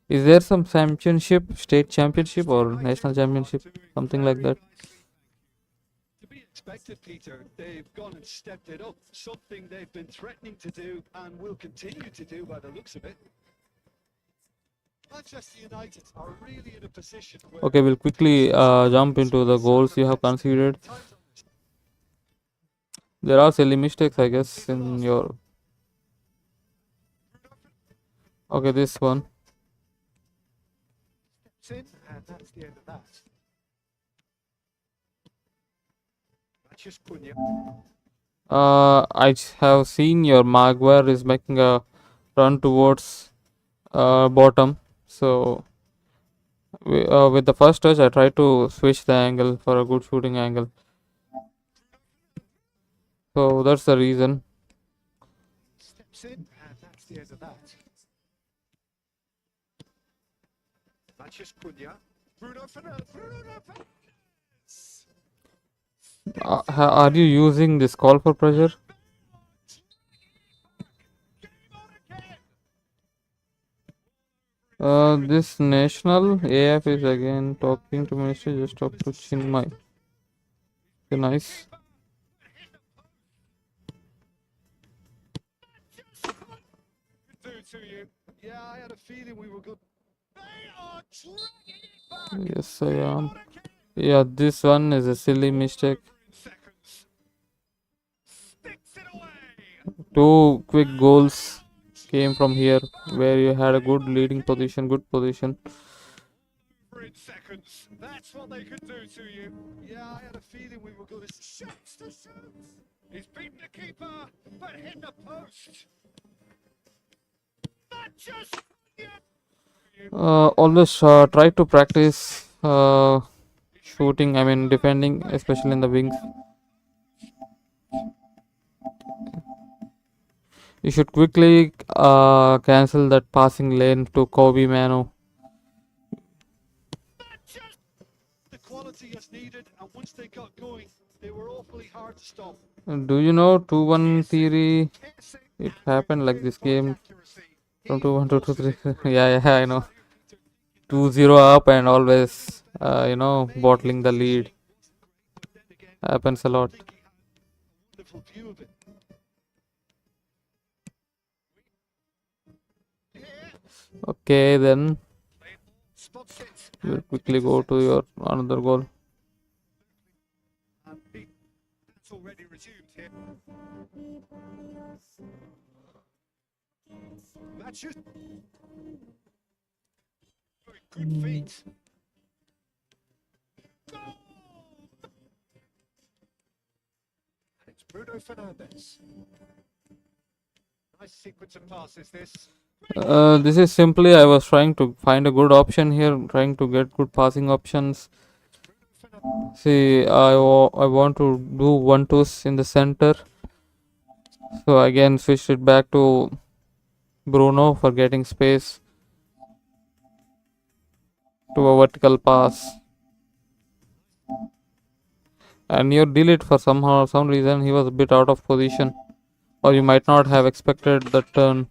Is there some championship, state championship or national championship, something like that? To be expected, Peter. They've gone and stepped it up. Something they've been threatening to do and will continue to do by the looks of it. Manchester United are really in a position where Okay, we'll quickly jump into the goals you have conceded. There are silly mistakes, I guess, in your... Okay, this one. In, and that's the end of that. Matches Cunha. I have seen your Maguire is making a run towards bottom. So with the first touch, I tried to switch the angle for a good shooting angle. So that's the reason. Steps in, and that's the end of that. Matches Cunha. Bruno Fernandes. Are you using this call for pressure? This national AF is again talking to Minister. Just talk to Chinmay. Okay, nice. to you. Yeah, I had a feeling we were good. They are dragging it back. Yes, I am. Yeah, this one is a silly mistake. Seconds. Sticks it away. 2 quick goals came from here, where you had a good leading position, good position. In seconds. That's what they could do to you. Yeah, I had a feeling we were good. Shoots to shoot. He's beaten the keeper, but hit the post. Not just Always try to practice shooting, I mean defending, especially in the wings. You should quickly cancel that passing lane to Kobe Mano. The quality is needed, and once they got going, they were awfully hard to stop. Do you know 2-1 theory? It happened like this game from 2-1 to 2-3. yeah, I know. 2-0 up and always, bottling the lead. Happens a lot. Wonderful view of it. Okay, then spots it. we'll quickly go to your another goal. And that's already resumed here. Matches. Good feet. Goal! And it's Bruno Fernandes. Nice sequence of passes this. This is simply I was trying to find a good option here, trying to get good passing options. See, I want to do 1-2s in the center. So again switched it back to Bruno for getting space. to a vertical pass. And you delete for some reason he was a bit out of position, or you might not have expected the turn.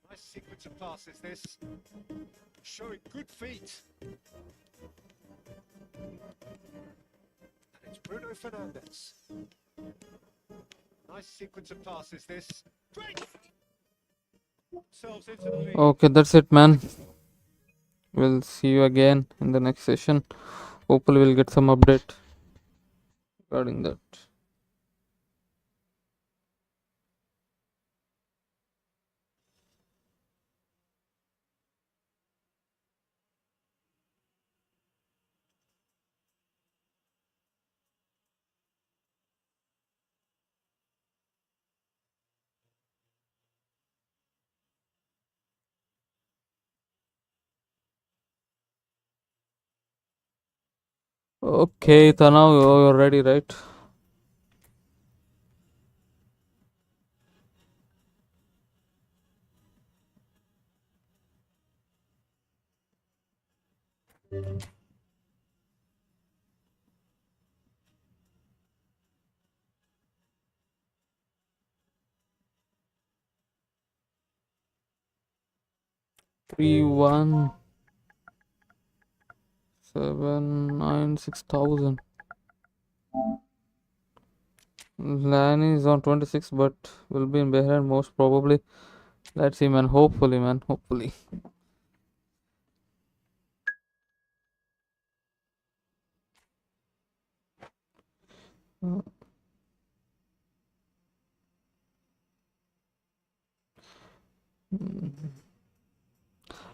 Nice sequence of passes this, showing good feet. And it's Bruno Fernandes. Nice sequence of passes this. Great! Themselves into the lead. Okay, that's it, man. We'll see you again in the next session. Hopefully we'll get some update regarding that. Okay, Tanav, you're ready, right? Three one 796,000. Lani is on 26, but will be in Bahrain most probably. Let's see, man. Hopefully, man. Hopefully.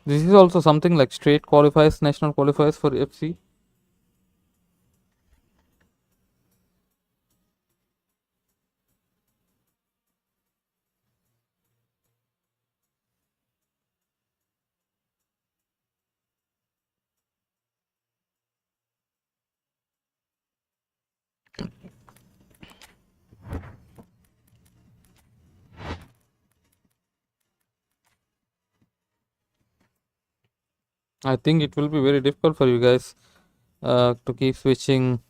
This is also something like straight qualifiers, national qualifiers for FC. I think it will be very difficult for you guys to keep switching.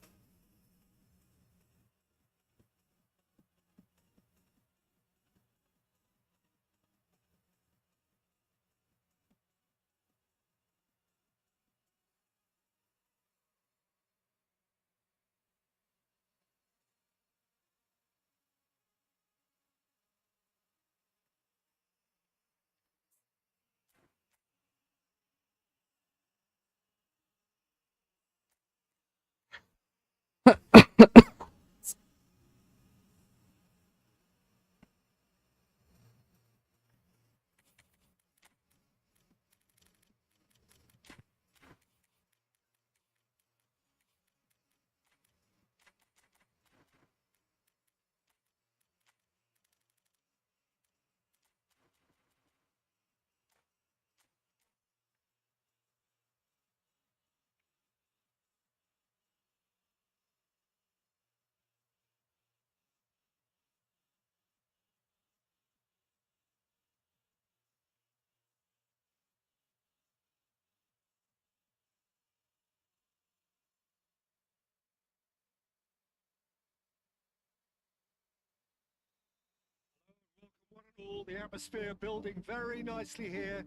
One and all, the atmosphere building very nicely here.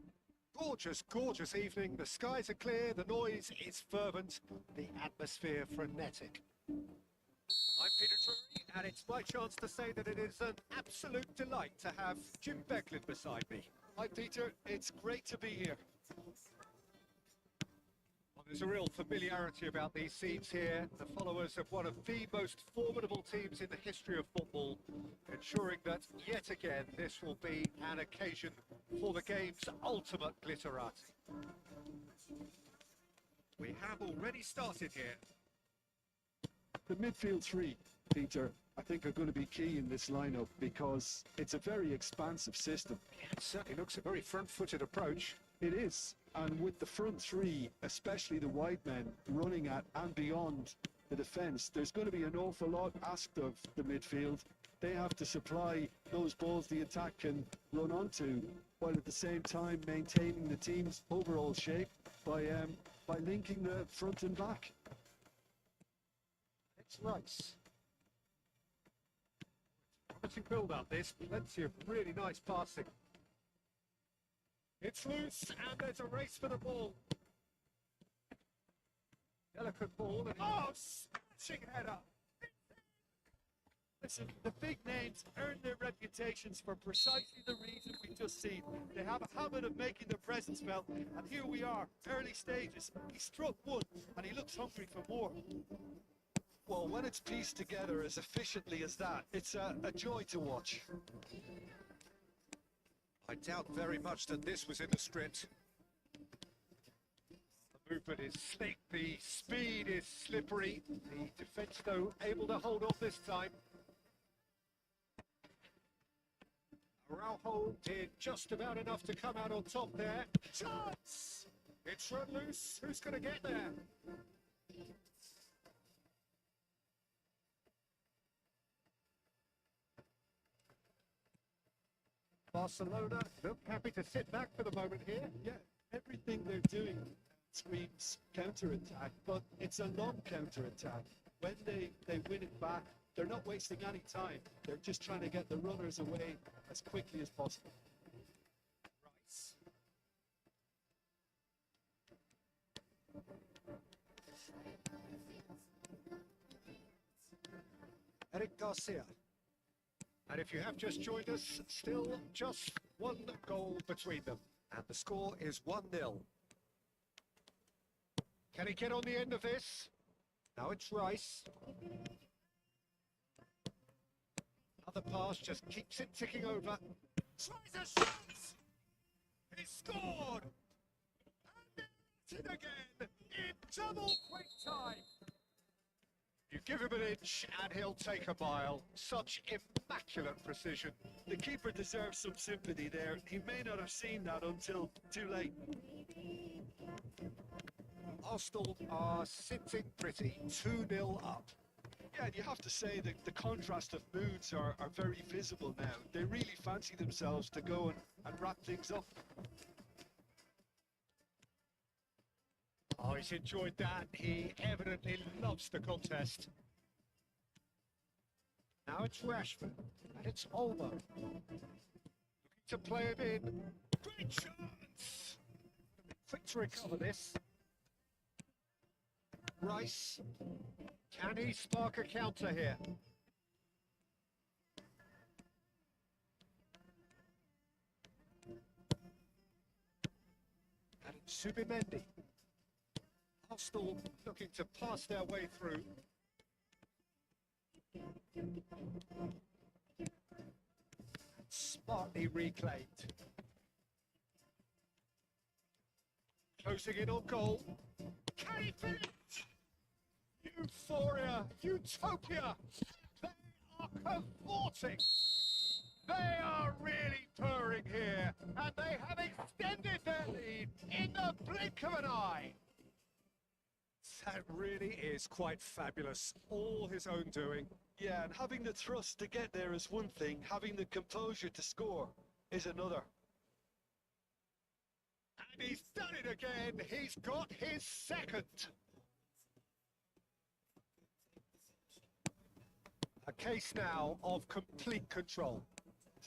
Gorgeous, gorgeous evening. The skies are clear, the noise is fervent, the atmosphere frenetic. I'm Peter Drury, and it's my chance to say that it is an absolute delight to have Jim Becklin beside me. Hi, Peter. It's great to be here. Well, there's a real familiarity about these scenes here. The followers of one of the most formidable teams in the history of football, ensuring that yet again this will be an occasion for the game's ultimate glitterati. We have already started here. The midfield three, Peter, I think are going to be key in this lineup because it's a very expansive system. Yeah, it certainly looks a very front-footed approach. It is, and with the front three, especially the wide men, running at and beyond the defence, there's going to be an awful lot asked of the midfield. They have to supply those balls the attack can run onto, while at the same time maintaining the team's overall shape by linking the front and back. It's Rice. Promising build-up, this. Plenty of really nice passing. It's loose, and there's a race for the ball. Delicate ball, and oh, smashing header. Listen, the big names earn their reputations for precisely the reason we just seen. They have a habit of making their presence felt, and here we are, early stages. He struck one, and he looks hungry for more. Well, when it's pieced together as efficiently as that, it's a joy to watch. I doubt very much that this was in the script. The movement is slick, the speed is slippery. The defence, though, able to hold on this time. Araujo did just about enough to come out on top there. Chance! It's run loose. Who's going to get there? Barcelona look happy to sit back for the moment here. Yeah, everything they're doing screams counter-attack, but it's a long counter-attack. When they win it back, they're not wasting any time. They're just trying to get the runners away as quickly as possible. Rice. Eric Garcia. And if you have just joined us, still just one goal between them. And the score is 1-0. Can he get on the end of this? Now it's Rice. Another pass, just keeps it ticking over. Tries a shot! He scored! And it again in double quick time. You give him an inch and he'll take a mile. Such immaculate precision. The keeper deserves some sympathy there. He may not have seen that until too late. Arsenal are sitting pretty, 2-0 up. Yeah, and you have to say that the contrast of moods are very visible now. They really fancy themselves to go and wrap things up. Oh, he's enjoyed that. He evidently loves the contest. Now it's Rashford, and it's Olmo. Looking to play him in. Great chance! Quick to recover this. Rice. Can he spark a counter here? And it's Subimendi. Arsenal looking to pass their way through. Smartly reclaimed. Closing in on goal. Can he finish? Euphoria, utopia. They are cavorting. They are really purring here, and they have extended their lead in the blink of an eye. That really is quite fabulous. All his own doing. Yeah, and having the thrust to get there is one thing. Having the composure to score is another. And he's done it again. He's got his second. A case now of complete control.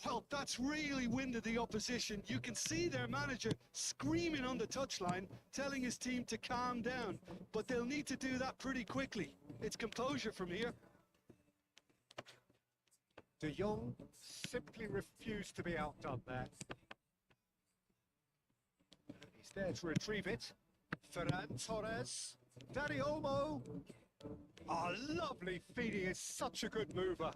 Well, that's really winded the opposition. You can see their manager screaming on the touchline, telling his team to calm down. But they'll need to do that pretty quickly. It's composure from here. De Jong simply refused to be outdone there. He's there to retrieve it. Ferran Torres. Dani Olmo. Oh, lovely feed. He is such a good mover.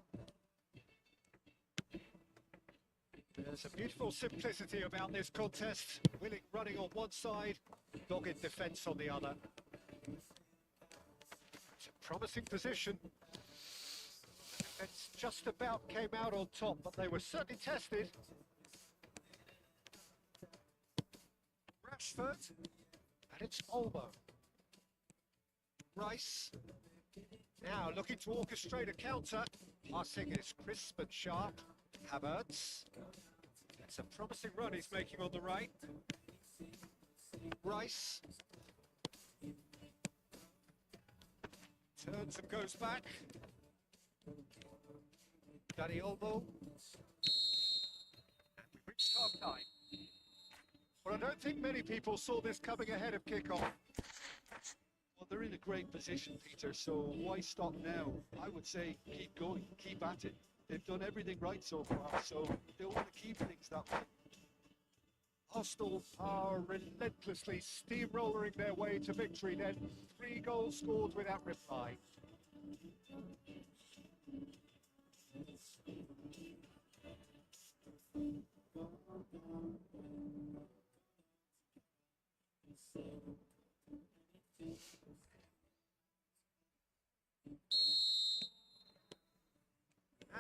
There's a beautiful simplicity about this contest. Willing running on one side, dogged defence on the other. It's a promising position. Defence just about came out on top, but they were certainly tested. Rashford, and it's Olmo. Rice, Now looking to orchestrate a counter. Passing is crisp and sharp. Havertz. It's a promising run he's making on the right. Rice. Turns and goes back. Danny Olmo. And we've reached half time. Well, I don't think many people saw this coming ahead of kickoff. Well, they're in a great position, Peter, so why stop now? I would say keep going, keep at it. They've done everything right so far, so they want to keep things that way. Arsenal are relentlessly steamrolling their way to victory then. 3 goals scored without reply.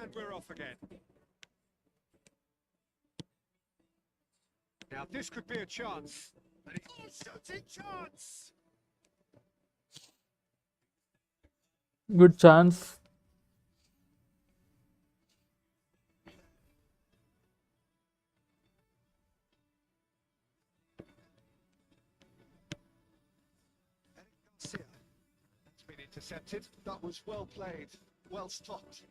And we're off again. Now this could be a chance. And it's a shooting chance! Good chance. Garcia. That's been intercepted. That was well played, well stopped.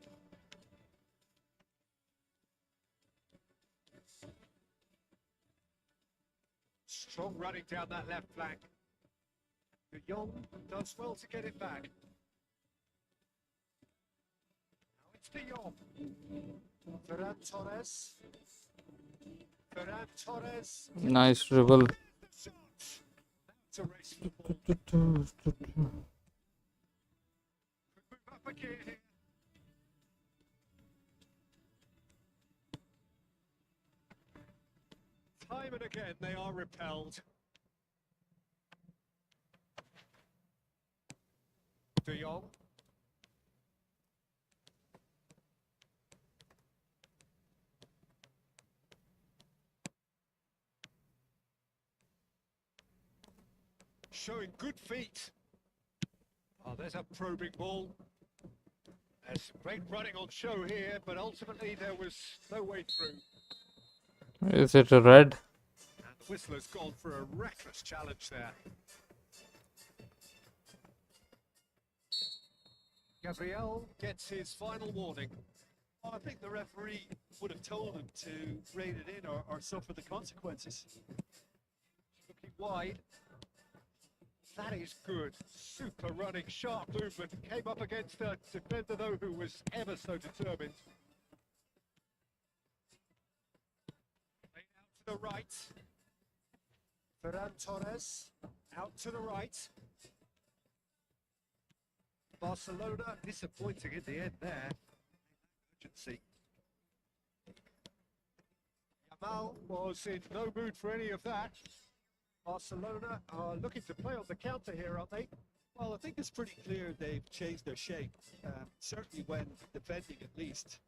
Strong running down that left flank. De Jong does well to get it back. Now it's De Jong. Ferran Torres. Ferran Torres. Nice dribble. It's a race for the ball. Could move up a gear here. Time and again they are repelled. De Jong. Showing good feet. Oh, there's a probing ball. There's some great running on show here, but ultimately there was no way through. Is it a red? And the whistler's gone for a reckless challenge there. Gabriel gets his final warning. Oh, I think the referee would have told him to rein it in or suffer the consequences. Looking wide. That is good. Super running, sharp movement. Came up against a defender, though, who was ever so determined. Played out to the right. Ferran Torres out to the right. Barcelona disappointing in the end there. Urgency. Yamal was in no mood for any of that. Barcelona are looking to play on the counter here, aren't they? Well, I think it's pretty clear they've changed their shape, certainly when defending at least,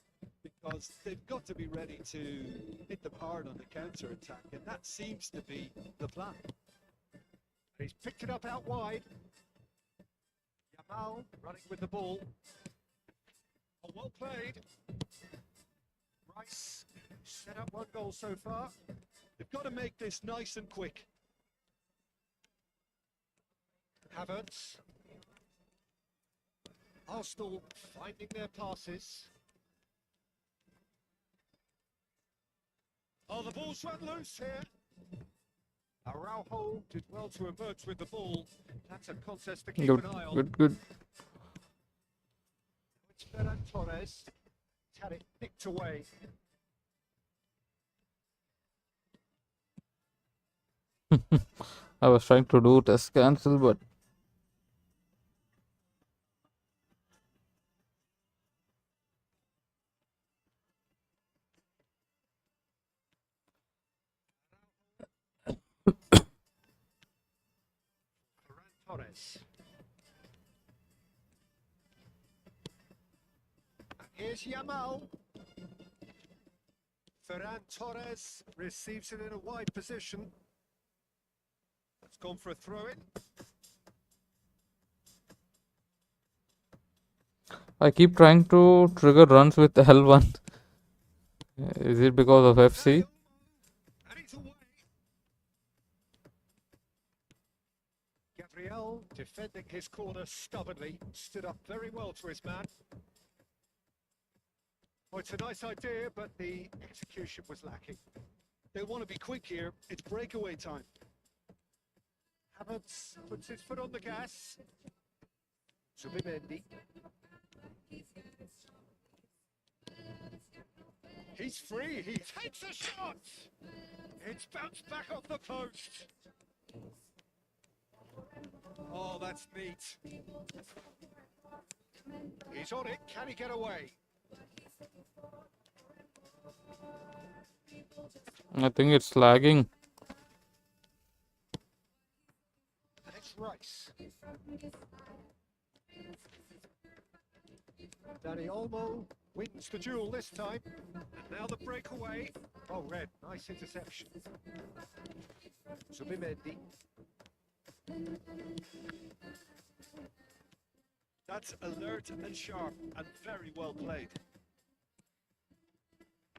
because they've got to be ready to hit them hard on the counter-attack, and that seems to be the plan. He's picked it up out wide. Yamal running with the ball. Oh, well played. Rice set up 1 goal so far. They've got to make this nice and quick. Havertz. Arsenal finding their passes. Oh, the ball's run loose here. Araujo did well to emerge with the ball. That's a contest to keep Good, an eye on. good. It's Ferran Torres. He's had it nicked away. I was trying to do test cancel, but Ferran Torres. And here's Yamal. Ferran Torres receives it in a wide position. It's gone for a throw-in. I keep trying to trigger runs with L1. Is it because of FC? And it's away. Gabriel defending his corner stubbornly, stood up very well to his man. Oh, it's a nice idea, but the execution was lacking. They want to be quick here. It's breakaway time. Havertz puts his foot on the gas. Zubimendi. He's free. He takes a shot. It's bounced back off the post. Oh, that's neat. He's on it. Can he get away? I think it's lagging. And it's Rice. Danny Olmo wins the duel this time. And now the breakaway. Oh, Red, nice interception. Zubimendi. That's alert and sharp and very well played.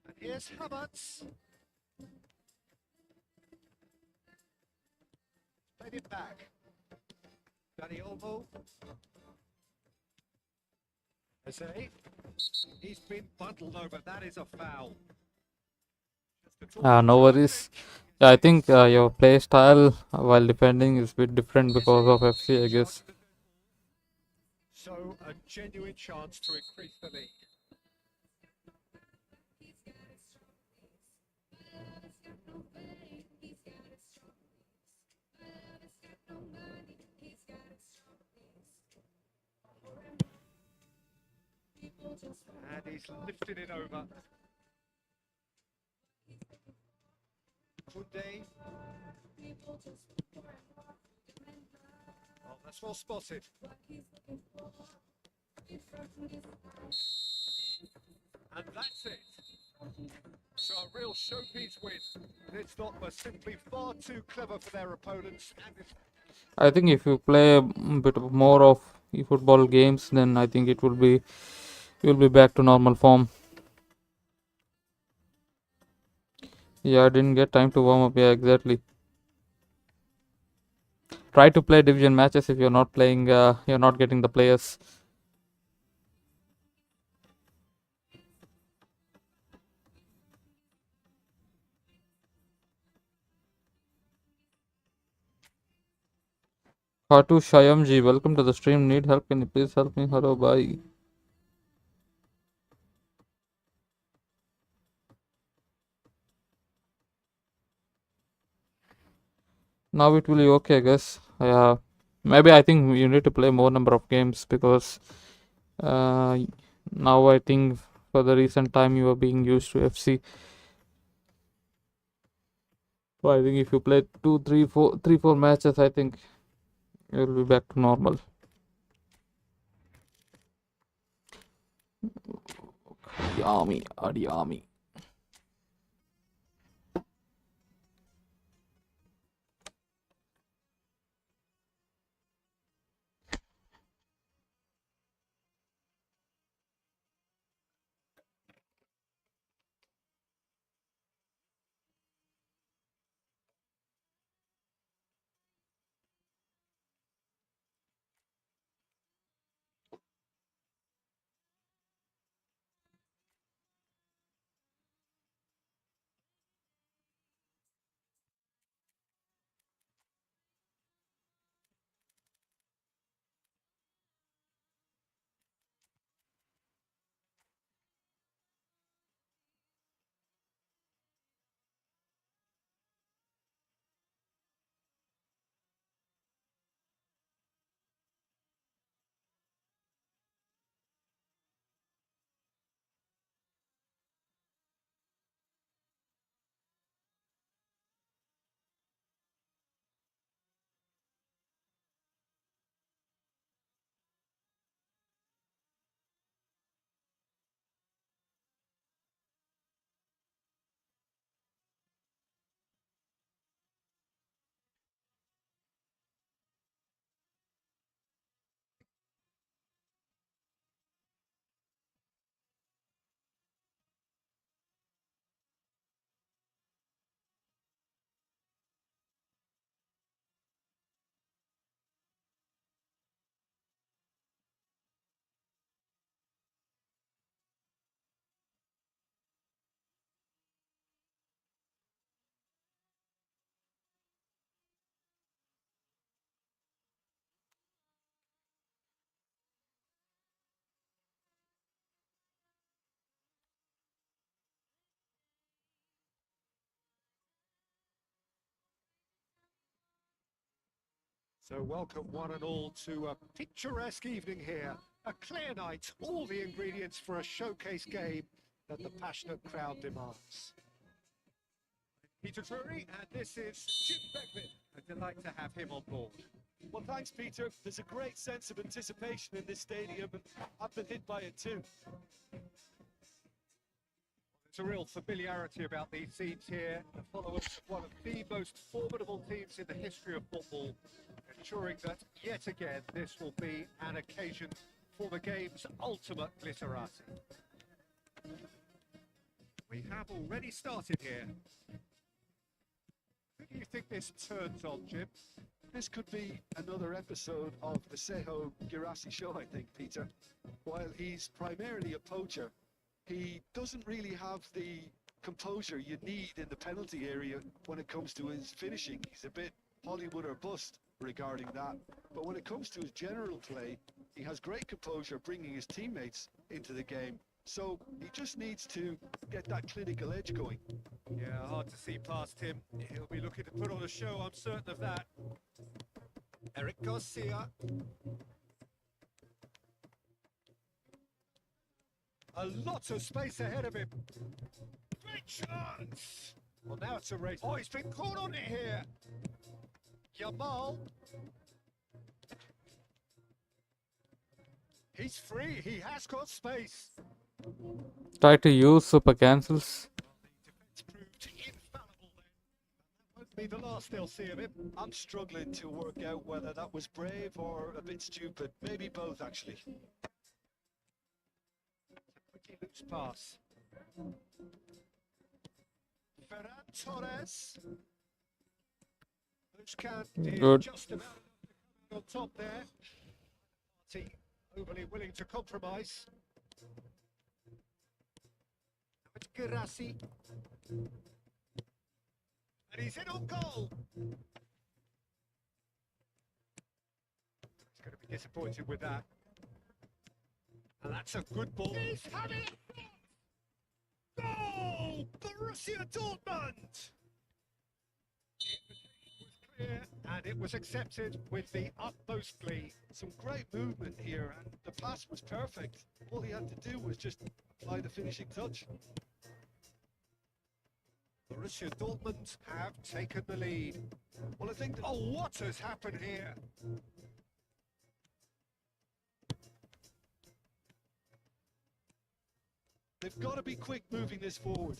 And here's Havertz. Played it back. Danny Olmo. Eze. He's been bundled over. That is a foul. No worries. Yeah, I think your play style while defending is a bit different because of FC, I guess. So a genuine chance to increase the lead. And he's lifted it over. Kunde. Oh, that's well spotted. And that's it. So a real showpiece win. This lot were simply far too clever for their opponents. And I think if you play a bit more of eFootball games, then I think you'll be back to normal form. Yeah, I didn't get time to warm up. Yeah, exactly. Try to play division matches if you're not playing. You're not getting the players. Khatu Shayamji, welcome to the stream. Need help? Can you please help me? Hello, bye. Now it will be okay, I guess. Yeah, maybe I think you need to play more number of games because now I think for the recent time you are being used to FC. So I think if you play 3, 4 matches, I think you'll be back to normal. Adiami. So welcome one and all to a picturesque evening here. A clear night, all the ingredients for a showcase game that the passionate crowd demands. Peter Drury, and this is Jim Beckman. A delight to have him on board. Well, thanks, Peter. There's a great sense of anticipation in this stadium, and I've been hit by it too. There's a real familiarity about these scenes here. The followers of one of the most formidable teams in the history of football, ensuring that yet again this will be an occasion for the game's ultimate glitterati. We have already started here. Who do you think this turns on, Jim? This could be another episode of the Seho Girassi show, I think, Peter. While he's primarily a poacher, he doesn't really have the composure you need in the penalty area when it comes to his finishing. He's a bit Hollywood or bust regarding that. But when it comes to his general play, he has great composure bringing his teammates into the game. So he just needs to get that clinical edge going. Yeah, hard to see past him. He'll be looking to put on a show, I'm certain of that. Eric Garcia. A lot of space ahead of him. Great chance! Well, now it's a race. Oh, he's been caught on it here. Yamal. He's free. He has got space. Try to use super cancels. Defense proved infallible then. That won't be the last they'll see of him. I'm struggling to work out whether that was brave or a bit stupid. Maybe both, actually. Quickly loose pass. Ferran Torres. Luchkan did Good. just about on top there. Party overly willing to compromise. Now it's Girassi. And he's in on goal. He's going to be disappointed with that. And that's a good ball. He's having a goal! Borussia Dortmund! And it was accepted with the utmost glee. Some great movement here, and the pass was perfect. All he had to do was just apply the finishing touch. Borussia Dortmund have taken the lead. Well, I think that Oh, what has happened here? they've got to be quick moving this forward.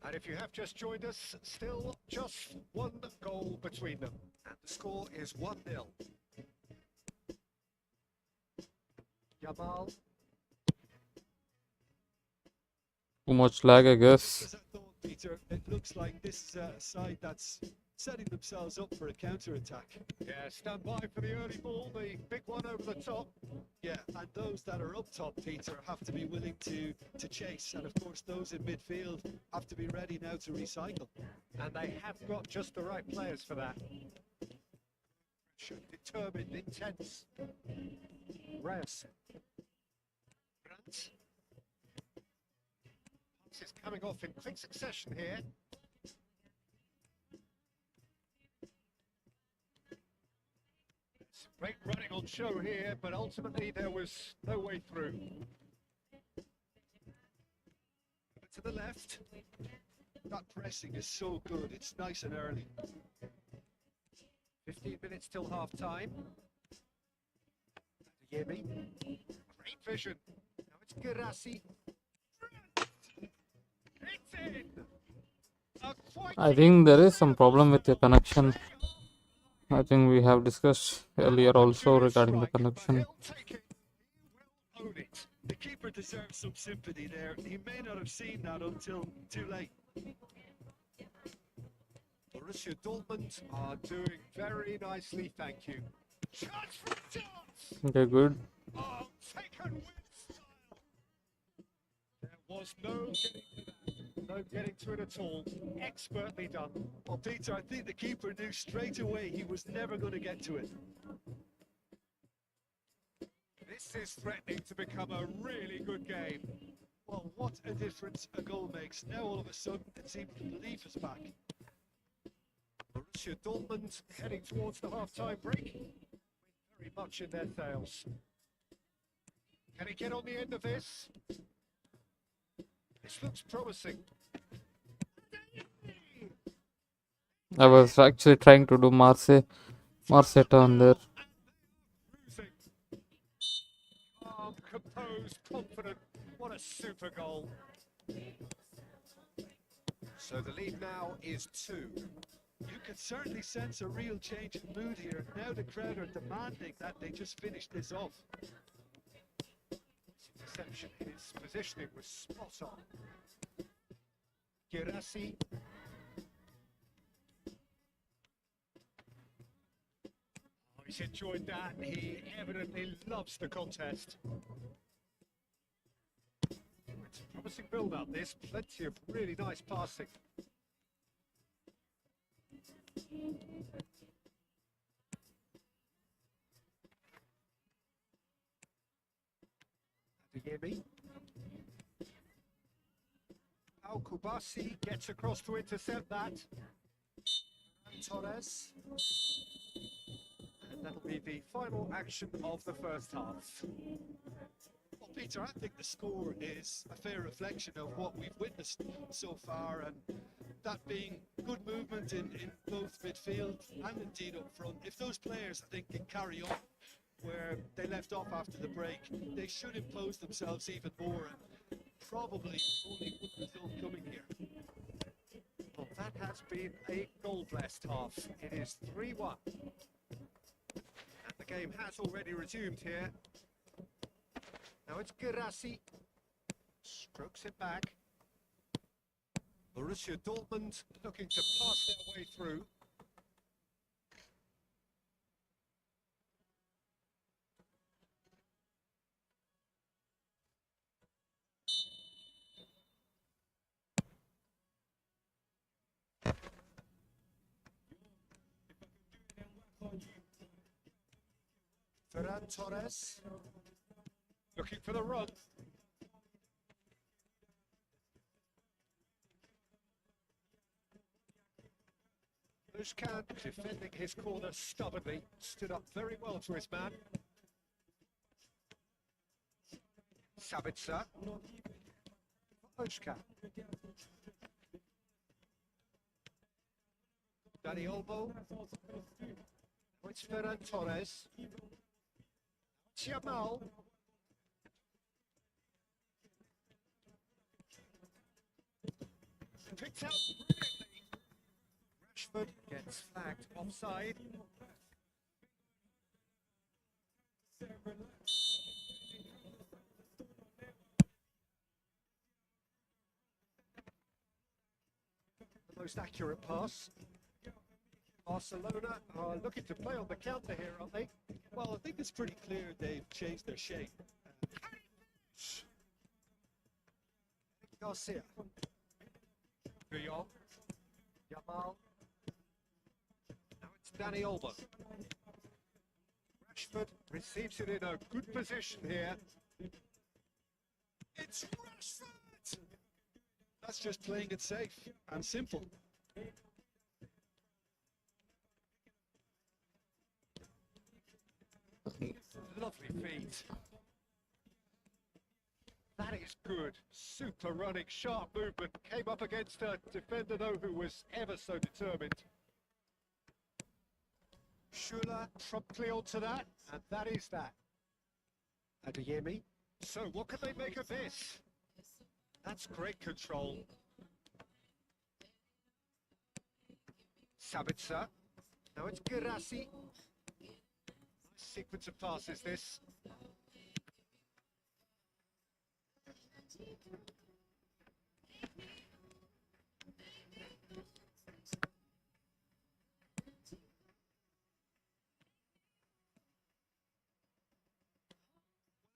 And if you have just joined us, still just one goal between them. And the score is 1-0. Yamal. Too much lag, I guess. As I thought, Peter, it looks like this is a side that's setting themselves up for a counter-attack. Yeah, stand by for the early ball, the big one over the top. Yeah, and those that are up top, Peter, have to be willing to chase. And of course, those in midfield have to be ready now to recycle. And they have got just the right players for that. Determined, intense. Reyes. Brandt. Pass is coming off in quick succession here. Great running on show here, but ultimately there was no way through. To the left. That pressing is so good. It's nice and early. 15 minutes till half time. Yemi. Great vision. Now it's Girassi. It's in. I think there is some problem with the connection. I think we have discussed earlier also regarding the connection. The keeper deserves some sympathy there. He may not have seen that until too late. Borussia Dortmund are doing very nicely, thank you. Chance for a chance! Okay, good. Oh, taken with style. There was no getting to that. No getting to it at all. Expertly done. Well, Peter, I think the keeper knew straight away he was never going to get to it. This is threatening to become a really good game. Well, what a difference a goal makes. Now all of a sudden it seems the belief is back. Borussia Dortmund heading towards the half-time break. Very much in their sails. Can he get on the end of this? This looks promising. I was actually trying to do Marseille on there. Calm, composed, confident. What a super goal. So the lead now is 2. You can certainly sense a real change in mood here. Now the crowd are demanding that they just finish this off. Perception, his positioning was spot on. Girassi. Oh, he's enjoyed that. He evidently loves the contest. It's a promising build-up. There's plenty of really nice passing. Adeyemi. Al Kubasi gets across to intercept that. Torres. And that'll be the final action of the first half. Well, Peter, I think the score is a fair reflection of what we've witnessed so far, and that being good movement in both midfield and indeed up front. If those players, I think, can carry on where they left off after the break, they should impose themselves even more, and probably only one result coming here. Well, that has been a goal-blessed half. It is 3-1. And the game has already resumed here. Now it's Girassi. Strokes it back. Borussia Dortmund looking to pass their way through. Ferran Torres looking for the run. Lushkan defending his corner stubbornly, stood up very well to his man. Sabitzer. Lushkan. Danny Olmo. It's Ferran Torres. Jamal. Picked up brilliantly. Rashford gets flagged offside. The most accurate pass. Barcelona are looking to play on the counter here, aren't they? Well, I think it's pretty clear they've changed their shape. Garcia. Guillaume. Jamal. Now it's Danny Olmo. Rashford receives it in a good position here. It's Rashford! That's just playing it safe and simple. Lovely feet. That is good. Super running, sharp movement. Came up against a defender, though, who was ever so determined. Schuler promptly onto that, and that is that. Adeyemi. So what can they make of this? That's great control. Sabitzer. Now it's Girassi. Sequence of passes this.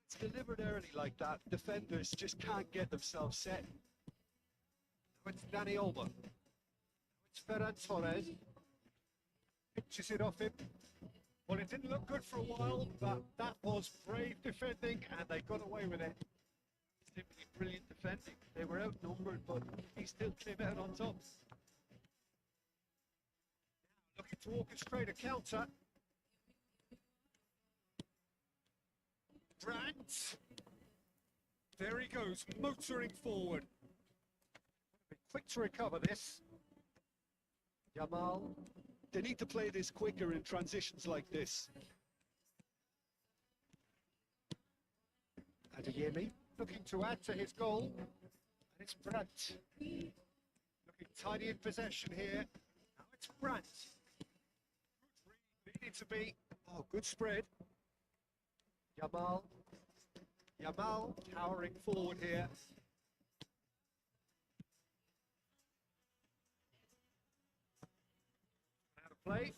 It's delivered early like that. Defenders just can't get themselves set. Now it's Danny Olmo. It's Ferran Torres. Pitches it off him. Well, it didn't look good for a while, but that was brave defending, and they got away with it. Simply brilliant defending. They were outnumbered, but he still came out on top. Looking to orchestrate a counter. Brandt. There he goes, motoring forward. Be quick to recover this. Yamal. They need to play this quicker in transitions like this. Adeyemi looking to add to his goal. And it's Brandt. Looking tidy in possession here. Now it's Brandt. Needed to be. Oh, good spread. Yamal. Yamal powering forward here. Out of play.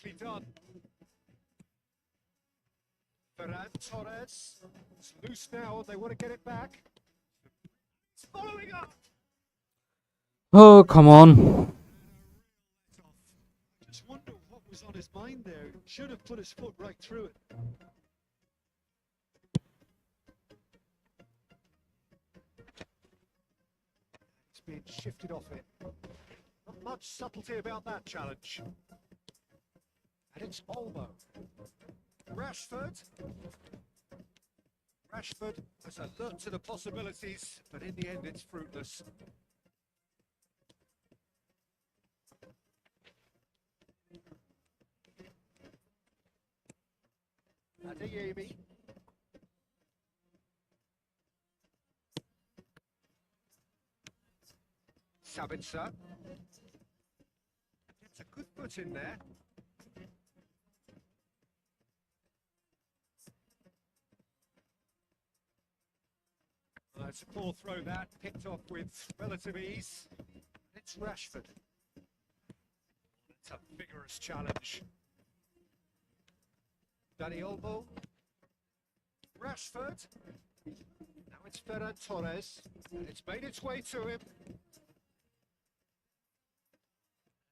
Nicely done. Ferran Torres. It's loose now and they want to get it back. It's following up. Oh, come on. I just wonder what was on his mind there. Should have put his foot right through it. It's being shifted off it. Not much subtlety about that challenge. And it's Olmo. Rashford. Rashford has alert to the possibilities, but in the end it's fruitless. Adeyemi. Sabitzer. Gets a good foot in there. It's a poor throw that, picked off with relative ease. It's Rashford. It's a vigorous challenge. Dani Olmo. Rashford. Now it's Ferran Torres. And it's made its way to him.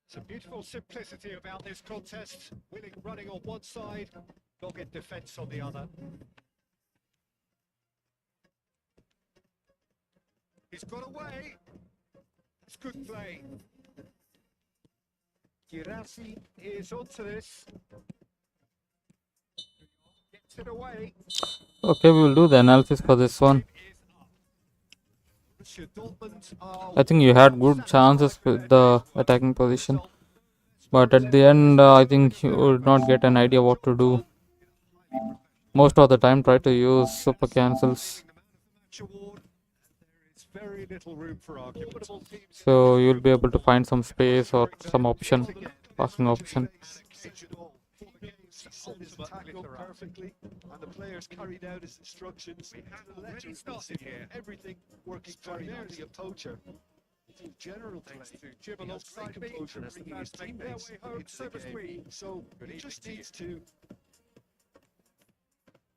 Some beautiful simplicity about this contest. Willing running on one side, dogged defence on the other. He's got away. It's good play. Girassi is onto this. Gets it away. Okay, we will do the analysis for this one. I think you had good chances with the attacking position, but at the end I think you would not get an idea what to do. Most of the time try to use super cancels, so you'll be able to find some space or some option, passing option. Tackled perfectly, and the players carried out his instructions. Everything working primarily a poacher. General play. Great composure, bringing his teammates into the game. So he just needs to.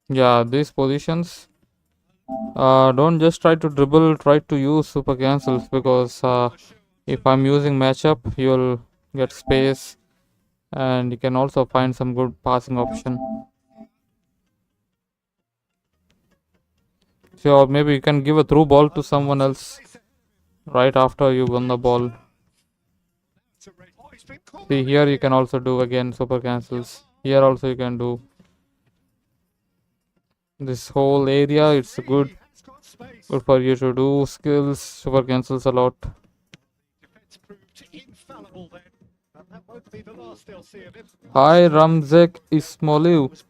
Yeah, these positions. Don't just try to dribble. Try to use super cancels, because if I'm using matchup, you'll get space. And you can also find some good passing option. So maybe you can give a through ball to someone else right after you won the ball. See, here you can also do again super cancels. Here also you can do. This whole area, it's good for you to do skills, super cancels a lot. Hi Ramzek Ismoliv,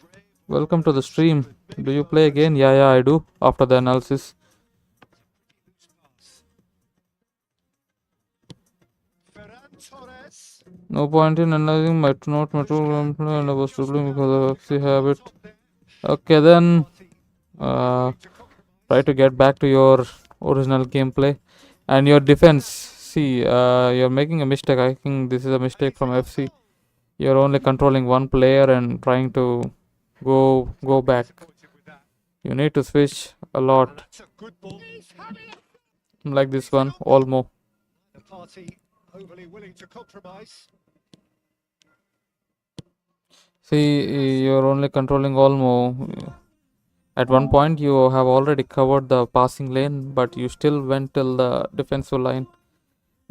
welcome to the stream. Do you play again? Yeah, I do, after the analysis. No point in analyzing my not mature gameplay, and I was struggling because of FC habit. Okay, then try to get back to your original gameplay and your defense. See, you're making a mistake. I think this is a mistake from FC. You're only controlling one player and trying to go back. You need to switch a lot. Like this one, Olmo. See, you're only controlling Olmo. At one point, you have already covered the passing lane, but you still went till the defensive line,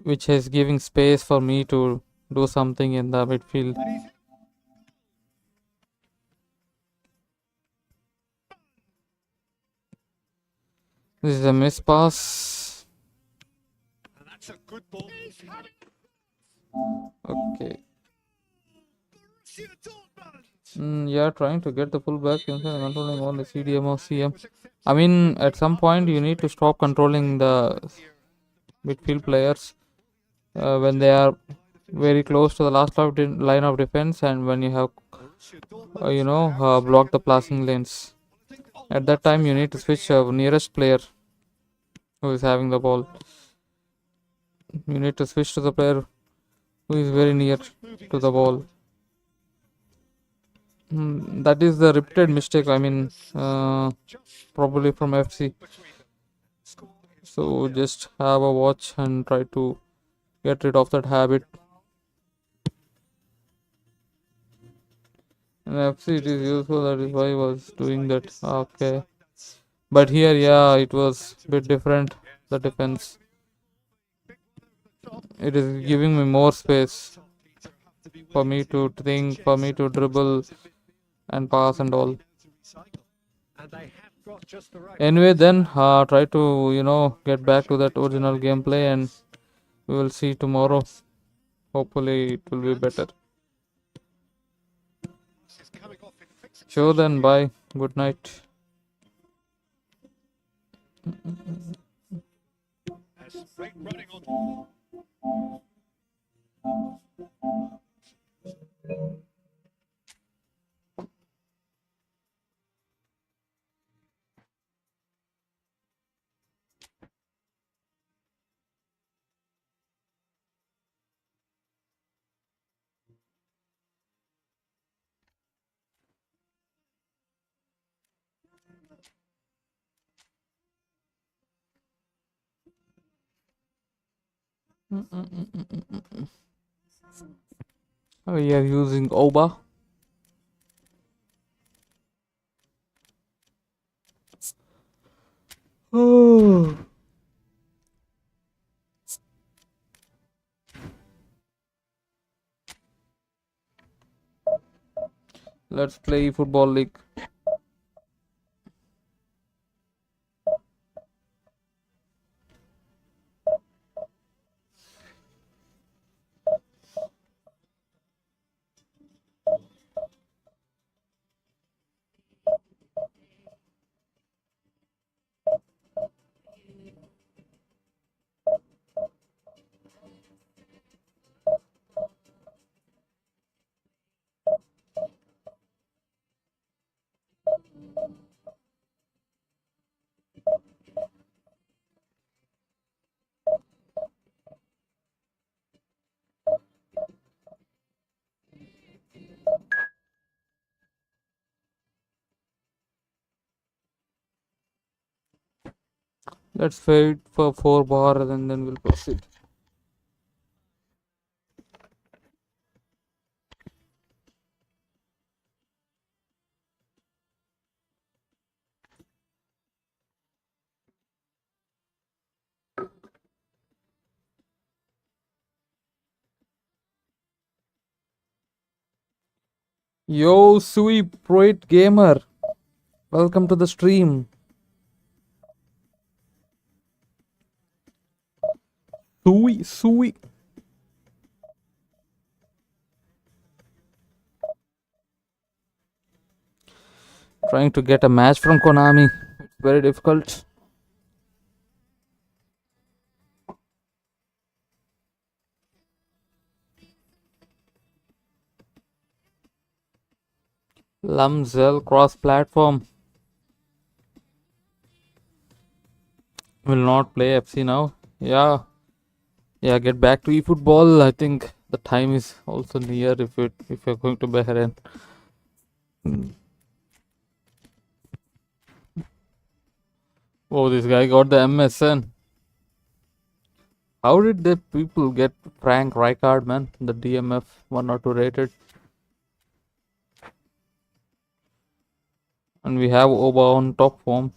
which is giving space for me to do something in the midfield. This is a miss pass. And that's a good ball. Okay. Yeah, trying to get the fullback inside, controlling all the CDM or CM. I mean, at some point, you need to stop controlling the midfield players when they are very close to the last line of defense, and when you have blocked the passing lanes. At that time, you need to switch nearest player who is having the ball. You need to switch to the player who is very near to the ball. That is the repeated mistake, I mean, probably from FC. So just have a watch and try to get rid of that habit. In FC it is useful, that is why I was doing that. Okay. But here, yeah, it was a bit different, the defense. It is giving me more space for me to think, for me to dribble and pass and all. Anyway, then try to get back to that original gameplay, and we will see tomorrow. Hopefully it will be better. Sure, then, bye, good night. We are using OBA. Oh. Let's play Football League. Let's wait for 4 bar and then we'll proceed. Yo, Sui Proit Gamer, welcome to the stream. Sui. Trying to get a match from Konami. It's very difficult. Lumzel cross-platform. Will not play FC now. Yeah, get back to eFootball. I think the time is also near if you're going to Bahrain. Oh, this guy got the MSN. How did the people get Frank Rijkaard, man? The DMF 1 or 2 rated. And we have Oba on top form.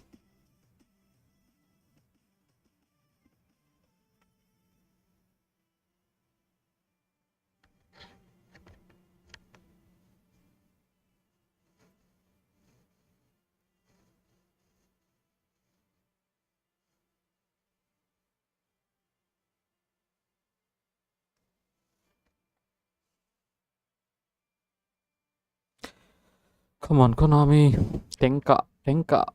Come on, Konami. Tenka, Tenka.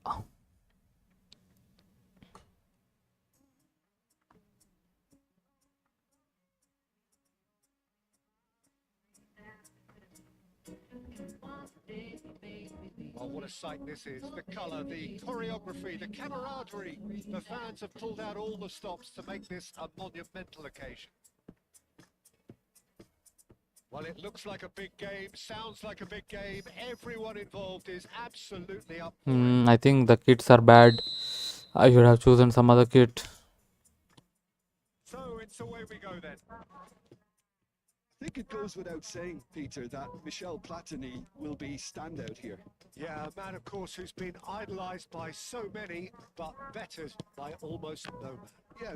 Oh, what a sight this is. The colour, the choreography, the camaraderie. The fans have pulled out all the stops to make this a monumental occasion. Well, it looks like a big game, sounds like a big game. Everyone involved is absolutely up for it. I think the kits are bad. I should have chosen some other kit. So it's away we go then. I think it goes without saying, Peter, that Michel Platini will be standout here. Yeah, a man, of course, who's been idolised by so many, but bettered by almost no man. Yeah,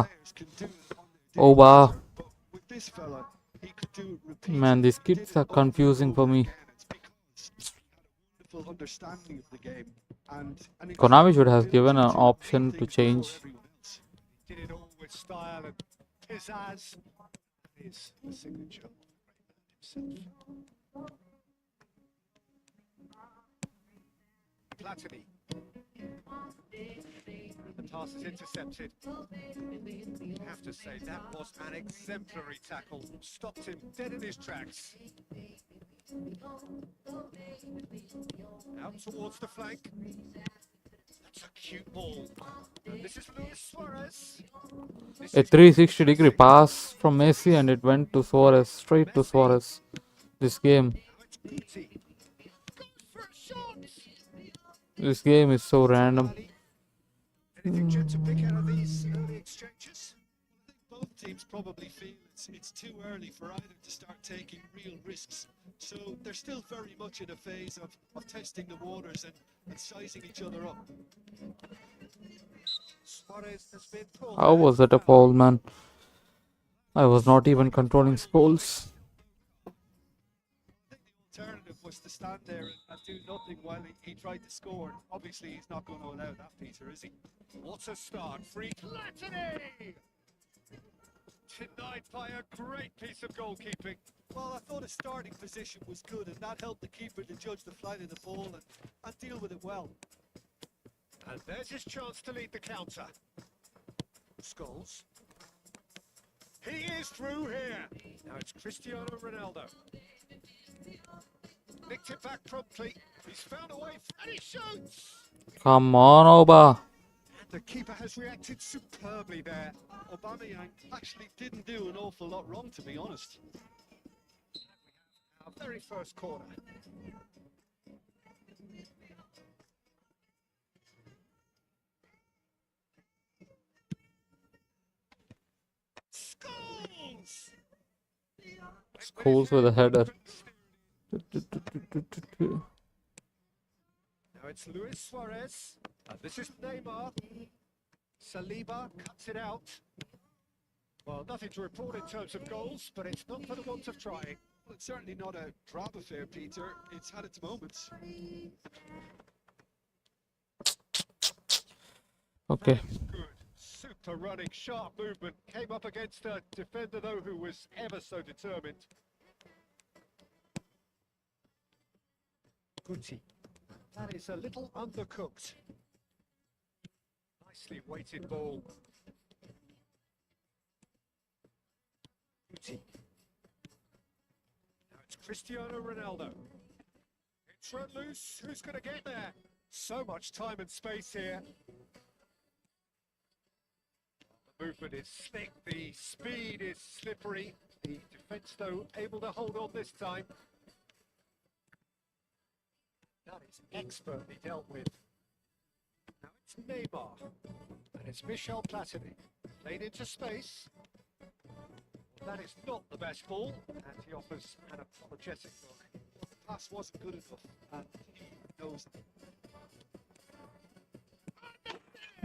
players can do it on their day, Oba. Peter, but with this fella, he could do it repeatedly. Man, these He did kits it are over and confusing for over me. again. It's because he had a wonderful understanding of the game and an Konami should incredible have given an ability to option make to things before change. everyone else. Did it all with style and pizzazz. That is the signature of the great man himself. Platini. The pass is intercepted. I have to say, that was an exemplary tackle. Stopped him dead in his tracks. Out towards the flank. That's a cute ball. And this is Luis Suarez. This A is 360-degree pass from Messi and it went to Suarez, straight to Suarez. This game. Now it's Guti. Goes for a shot. This game is so random. Anything, Jim, to pick out of these early exchanges? I think both teams probably feel it's too early for either to start taking real risks. So they're still very much in a phase of testing the waters and sizing each other up. Suarez has been pulled. How was that a foul, man? I was not even controlling goals. I think the alternative was to stand there and do nothing while he tried to score. Obviously, he's not going to allow that, Peter, is he? What a start. Free Platini! Denied by a great piece of goalkeeping. Well, I thought his starting position was good, and that helped the keeper to judge the flight of the ball and deal with it well. And there's his chance to lead the counter. Scholes. He is through here. Now it's Cristiano Ronaldo. Nicked it back promptly. He's found a way and he shoots. Come on, Oba. The keeper has reacted superbly there. Aubameyang actually didn't do an awful lot wrong, to be honest. Our very first corner. Scholes! Scholes with a header. Now it's Luis Suarez. And this is Neymar. Saliba cuts it out. Well, nothing to report in terms of goals, but it's not for the want of trying. Well, it's certainly not a drab affair, Peter. It's had its moments. Okay. That is good. Super running, sharp movement. Came up against a defender, though, who was ever so determined. Guti. That is a little undercooked. Nicely weighted ball. Guti. Now it's Cristiano Ronaldo. It's run loose. Who's going to get there? So much time and space here. The movement is slick. The speed is slippery. The defence, though, able to hold on this time. That is expertly dealt with. Now it's Neymar. And it's Michel Platini. Played into space. That is not the best ball. And he offers an apologetic look. The pass wasn't good enough, and he knows it.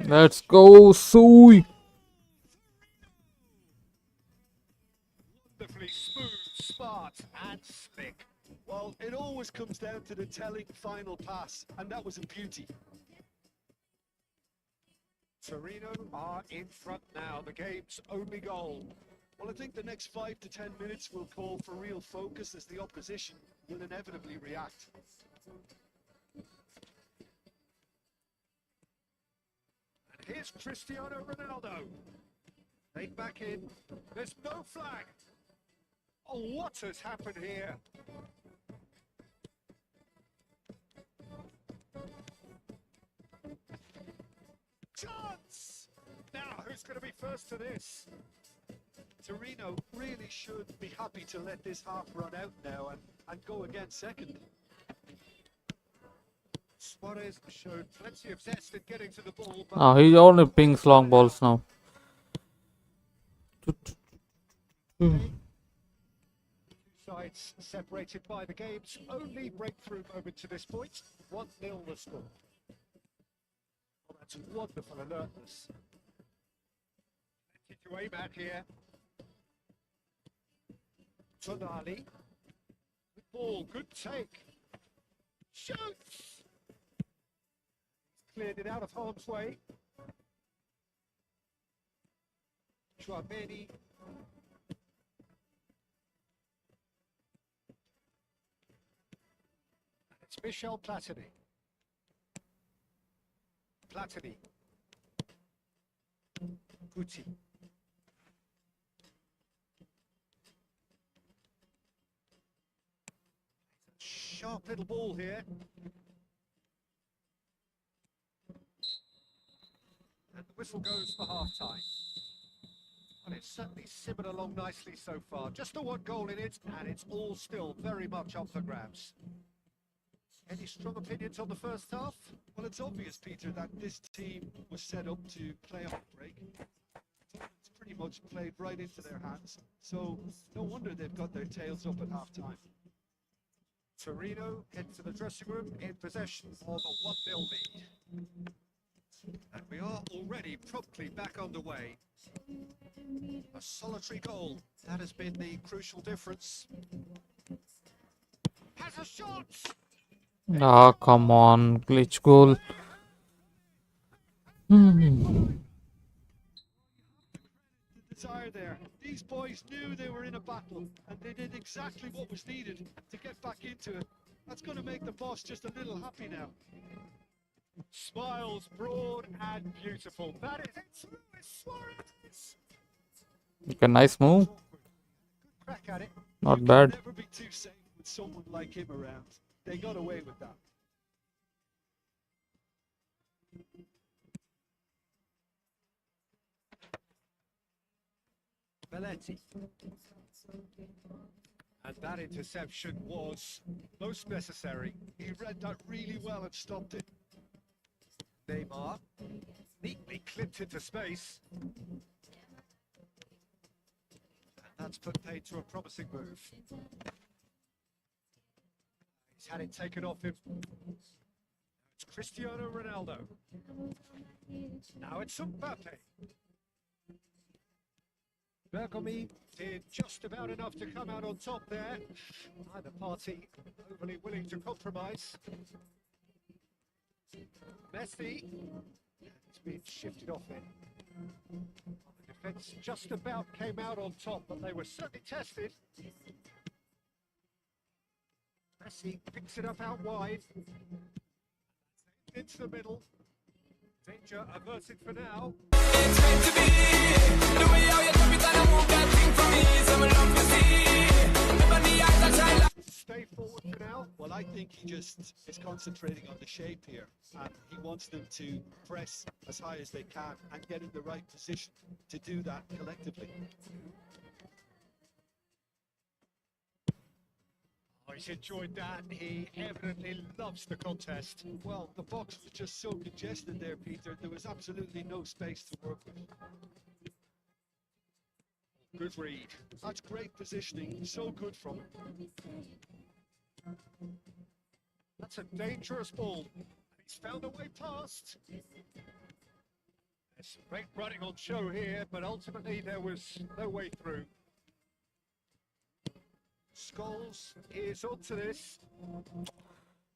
Let's go, Sui. Wonderfully smooth, smart, and slick. Well, it always comes down to the telling final pass, and that was a beauty. Torino are in front now, the game's only goal. Well, I think the next 5 to 10 minutes will call for real focus as the opposition will inevitably react. And here's Cristiano Ronaldo. They back in. There's no flag. Oh, what has happened here? Chance! Now, who's going to be first to this? Torino really should be happy to let this half run out now and go again second. Suarez showed plenty of zest in getting to the ball. But Ah, he only pings long balls now. sides separated by the game's only breakthrough moment to this point. 1-0 the score. Well, that's wonderful alertness. Plenty to aim at here. Tonali. Good ball, good take. Shoots! Cleared it out of harm's way. Chouameni. It's Michel Platini. Platini. Guti. Sharp little ball here. And the whistle goes for half-time. And it's certainly simmered along nicely so far. Just a one goal in it, and it's all still very much up for grabs. Any strong opinions on the first half? Well, it's obvious, Peter, that this team was set up to play off the break. It's pretty much played right into their hands. So no wonder they've got their tails up at half-time. Torino head to the dressing room in possession of a 1-0 lead. And we are already promptly back underway. A solitary goal, that has been the crucial difference. Has a shot! Ah, come on, glitch goal. The desire there. These boys knew they were in a battle, and they did exactly what was needed to get back into it. That's going to make the boss just a little happy now. Smiles broad and beautiful. That is it. Luis Suarez. Okay, nice move. Good crack at it. Not You bad. can never be too safe with someone like him around. They got away with that. Belletti. And that interception was most necessary. He read that really well and stopped it. Neymar neatly clipped into space. And that's put paid to a promising move. He's had it taken off him. It's Cristiano Ronaldo. Now it's Mbappe. Bergomi did just about enough to come out on top there. Neither party overly willing to compromise. Messi. It's been shifted off it. The defence just about came out on top, but they were certainly tested. Messi picks it up out wide. Into the middle. Danger averted for now. It's meant to be the way how you love it and I want that thing from me. Some love to see. Never the eyes that shine like. Stay forward for now. Well, I think he just is concentrating on the shape here, and he wants them to press as high as they can and get in the right position to do that collectively. Oh, he's enjoyed that. He evidently loves the contest. Well, the box was just so congested there, Peter. There was absolutely no space to work with. Good read. That's great positioning. So good from him. That's a dangerous ball. He's found a way past. There's some great running on show here, but ultimately there was no way through. Scholes is onto this.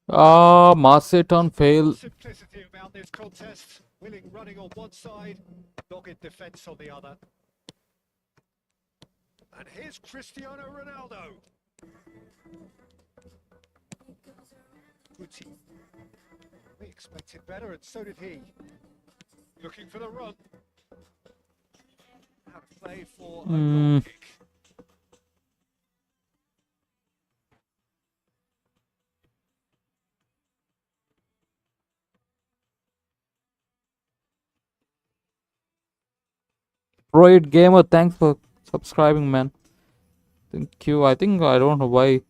Ah, Marseille on fail. Simplicity about this contest. Willing running on one side, dogged defence on the other. And here's Cristiano Ronaldo. Guti. We expected better, and so did he. Looking for the run. Out of play for a goal kick. Pro8 Gamer, thanks for subscribing, man. Thank you. I think I don't know why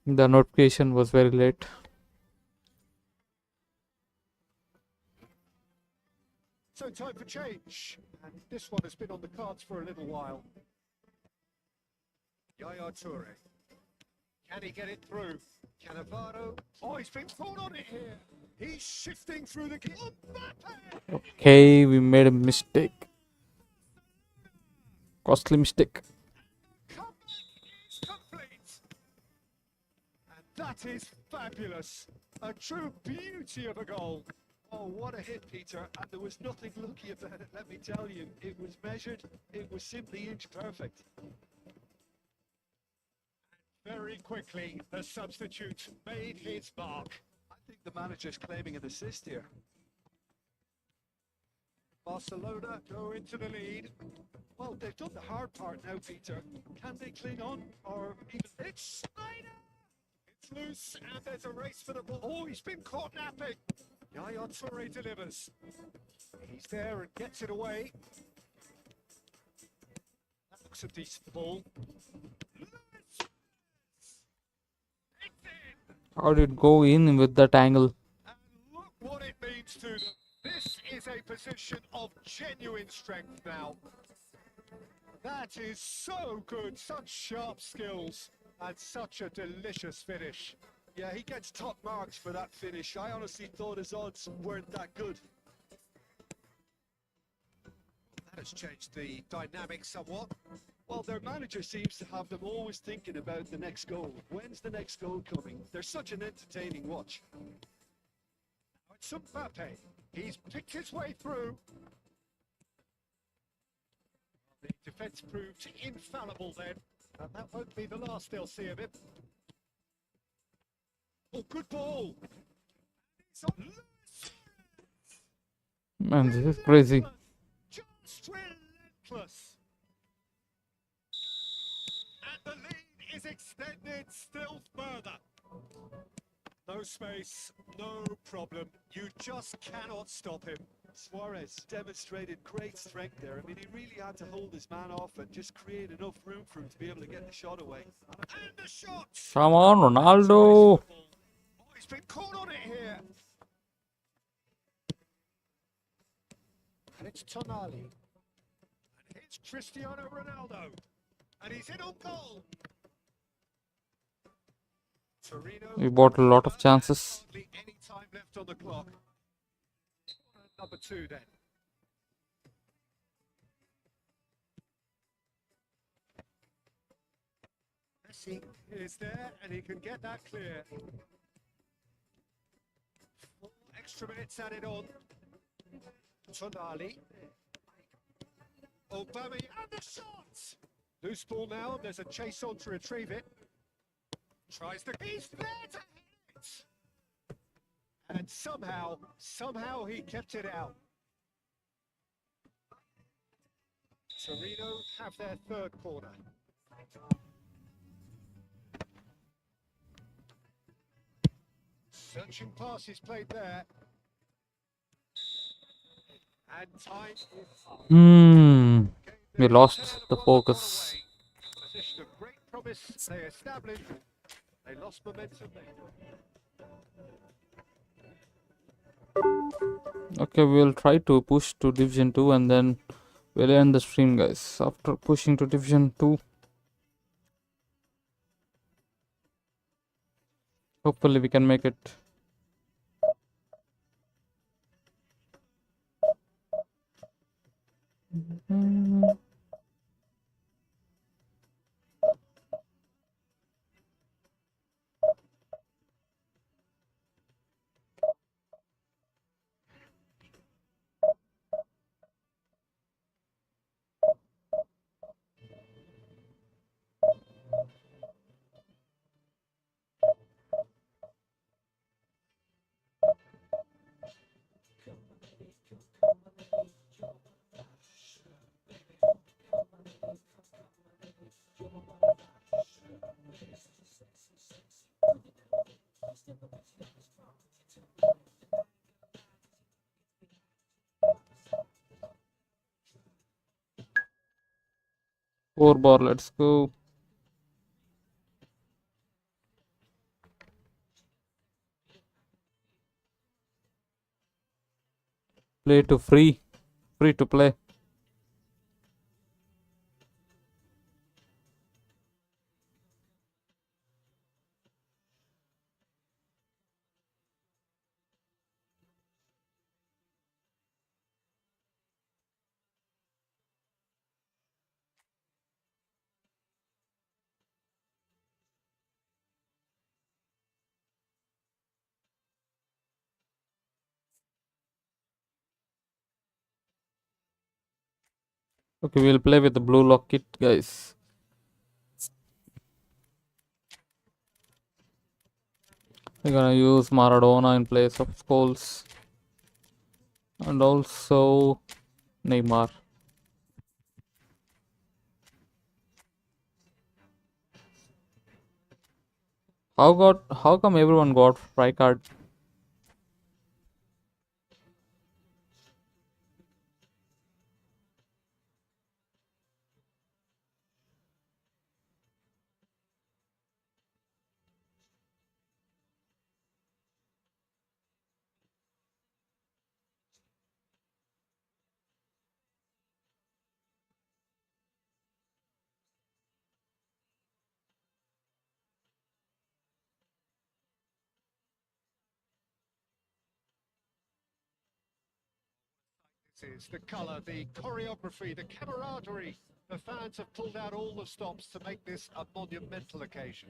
the notification was very late. So time for change. And this one has been on the cards for a little while. Yaya Toure. Can he get it through? Cannavaro. Oh, he's been caught on it here. He's shifting through the game. Okay, we made a mistake. Costly mistake. Comeback is complete. And that is fabulous. A true beauty of a goal. Oh, what a hit, Peter. And there was nothing lucky about it, let me tell you. It was measured, it was simply inch perfect. Very quickly, the substitute made his mark. I think the manager's claiming an assist here. Barcelona go into the lead. Well, they've done the hard part now, Peter. Can they cling on? Or even... It's Snyder! It's loose, and there's a race for the ball. Oh, he's been caught napping. Yaya Toure delivers. He's there and gets it away. That looks a decent ball. How did it go in with that angle? And look what it means to them. This is a position of genuine strength now. That is so good, such sharp skills, and such a delicious finish. Yeah, he gets top marks for that finish. I honestly thought his odds weren't that good. That has changed the dynamic somewhat. Well, their manager seems to have them always thinking about the next goal. When's the next goal coming? They're such an entertaining watch. Now it's Mbappe. He's picked his way through. The defence proved infallible then, and that won't be the last they'll see of him. Oh, good ball. It's on. Man, this is crazy. Just relentless. And the lead is extended still further. No space, no problem. You just cannot stop him. Suarez demonstrated great strength there. I mean, he really had to hold his man off and just create enough room for him to be able to get the shot away. And the shot. Come on, Ronaldo. Oh, he's been caught on it here. And it's Tonali. And here's Cristiano Ronaldo. And he's in on goal. Torino. We bought a lot of chances. Hardly any time left on the clock. Number 2 then. Messi is there and he can get that clear. 4 extra minutes added on. Tonali. Obama and the shot! Loose ball now, there's a chase on to retrieve it. Tries the... He's there to hit! And somehow he kept it out. Torino have their third corner. Searching pass is played there. And time is up. We lost the focus. Position of great promise they established. They lost momentum. Okay, we'll try to push to Division 2 and then we'll end the stream, guys. After pushing to Division 2. Hopefully we can make it. Four bar, let's go. Play to free to play. Okay, we'll play with the blue lock kit, guys. We're gonna use Maradona in place of Scholes and also Neymar. How come everyone got fry card? This is the colour, the choreography, the camaraderie. The fans have pulled out all the stops to make this a monumental occasion.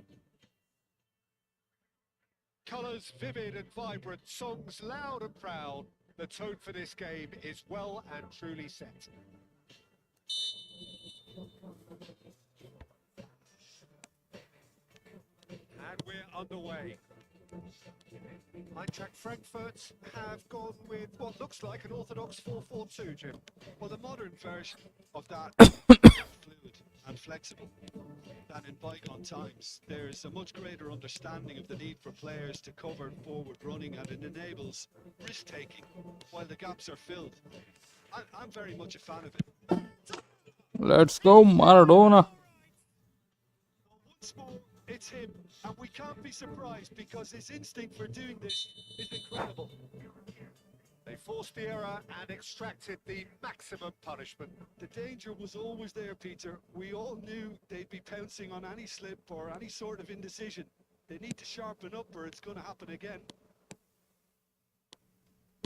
Colours vivid and vibrant, songs loud and proud. The tone for this game is well and truly set. And we're underway. Eintracht Frankfurt have gone with what looks like an orthodox 4-4-2, Jim. Well, the modern version of that is fluid and flexible than in bygone times. There's a much greater understanding of the need for players to cover forward running, and it enables risk-taking while the gaps are filled. I'm very much a fan of it. Let's go, Maradona. Once more, it's him, and we can't be surprised because his instinct for doing this is incredible. They forced the error and extracted the maximum punishment. The danger was always there, Peter. We all knew they'd be pouncing on any slip or any sort of indecision. They need to sharpen up or it's going to happen again.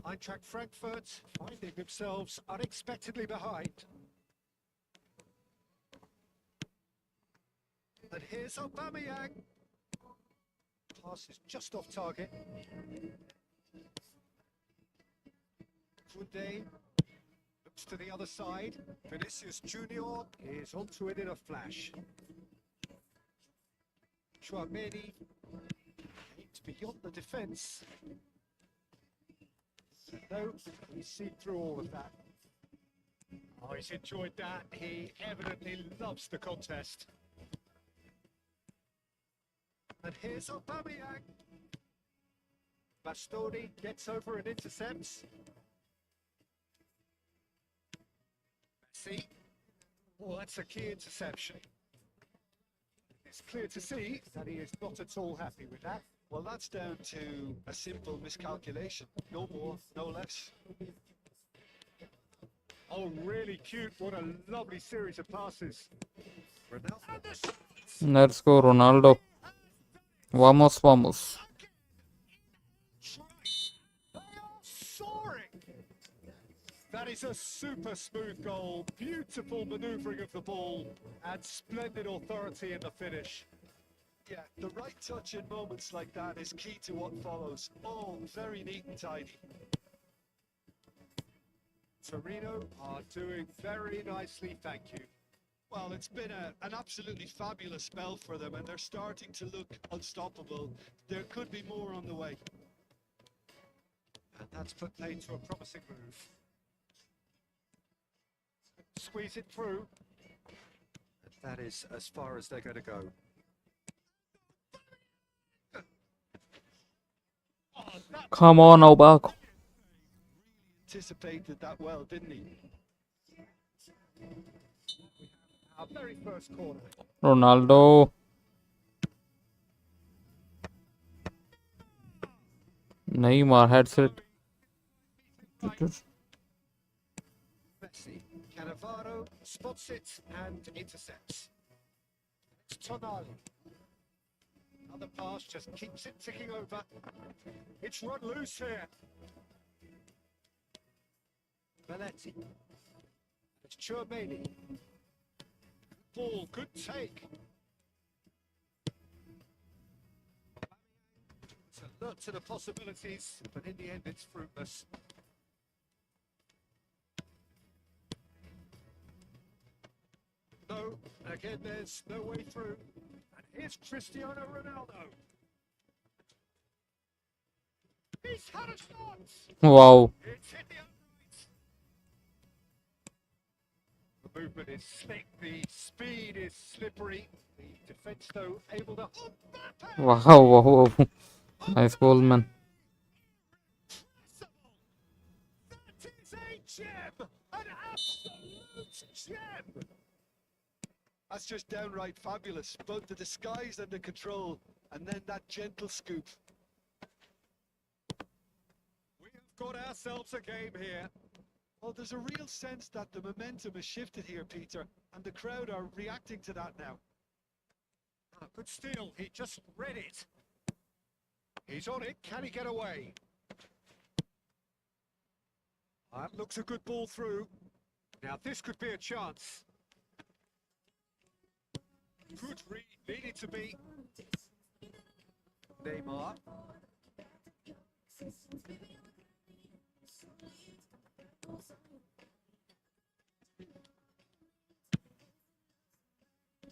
Eintracht Frankfurt finding themselves unexpectedly behind. And here's Aubameyang. Pass is just off target. Kunde looks to the other side. Vinicius Junior is onto it in a flash. Chouameni aims beyond the defence. No, he's seen through all of that. Oh, he's enjoyed that. He evidently loves the contest. And here's Aubameyang. Bastoni gets over and intercepts. Messi. Oh, that's a key interception. It's clear to see that he is not at all happy with that. Well, that's down to a simple miscalculation. No more, no less. Oh, really cute. What a lovely series of passes. Ronaldo. Let's go, Ronaldo. Vamos, vamos. That is a super smooth goal, beautiful manoeuvring of the ball, and splendid authority in the finish. Yeah, the right touch in moments like that is key to what follows. All very neat and tidy. Torino are doing very nicely, thank you. Well, it's been an absolutely fabulous spell for them, and they're starting to look unstoppable. There could be more on the way. And that's put play to a promising move. Squeeze it through. And that is as far as they're going to go. Oh, that Come on now, back. Anticipated that well, didn't he? our very first corner. Ronaldo. Neymar heads it. Messi, Cannavaro spots it and intercepts. It's Tonali. Other pass just keeps it ticking over. It's run loose here. Belletti. It's Chouameni. Ball, good take. It's alert to the possibilities, but in the end it's fruitless. No, again there's no way through. And here's Cristiano Ronaldo. He's had a shot! Wow. It's hit the upright. The movement is slick, the speed is slippery. The defence though able to... Wow, wow, wow. Nice goal, man. That is a gem! An absolute gem! That's just downright fabulous. Both the disguise and the control, and then that gentle scoop. We have got ourselves a game here. Well, there's a real sense that the momentum has shifted here, Peter, and the crowd are reacting to that now. Ah, good steal, he just read it. He's on it, can he get away? That looks a good ball through. Now this could be a chance. Good read, needed to be. Neymar.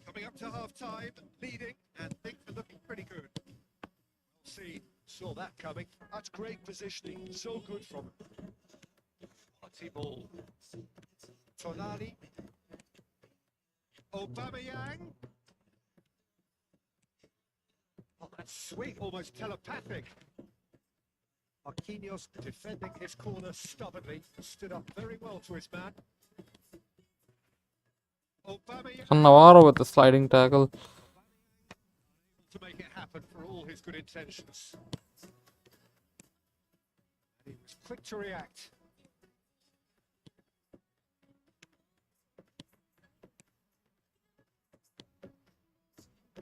Coming up to half-time, leading, and things are looking pretty good. We'll see, saw that coming. That's great positioning, so good from him. Quality ball. Tonali. Aubameyang. Oh, that's sweet, almost telepathic. Marquinhos defending his corner stubbornly, stood up very well to his man. Aubameyang Cannavaro with the sliding tackle. to make it happen for all his good intentions. And he was quick to react.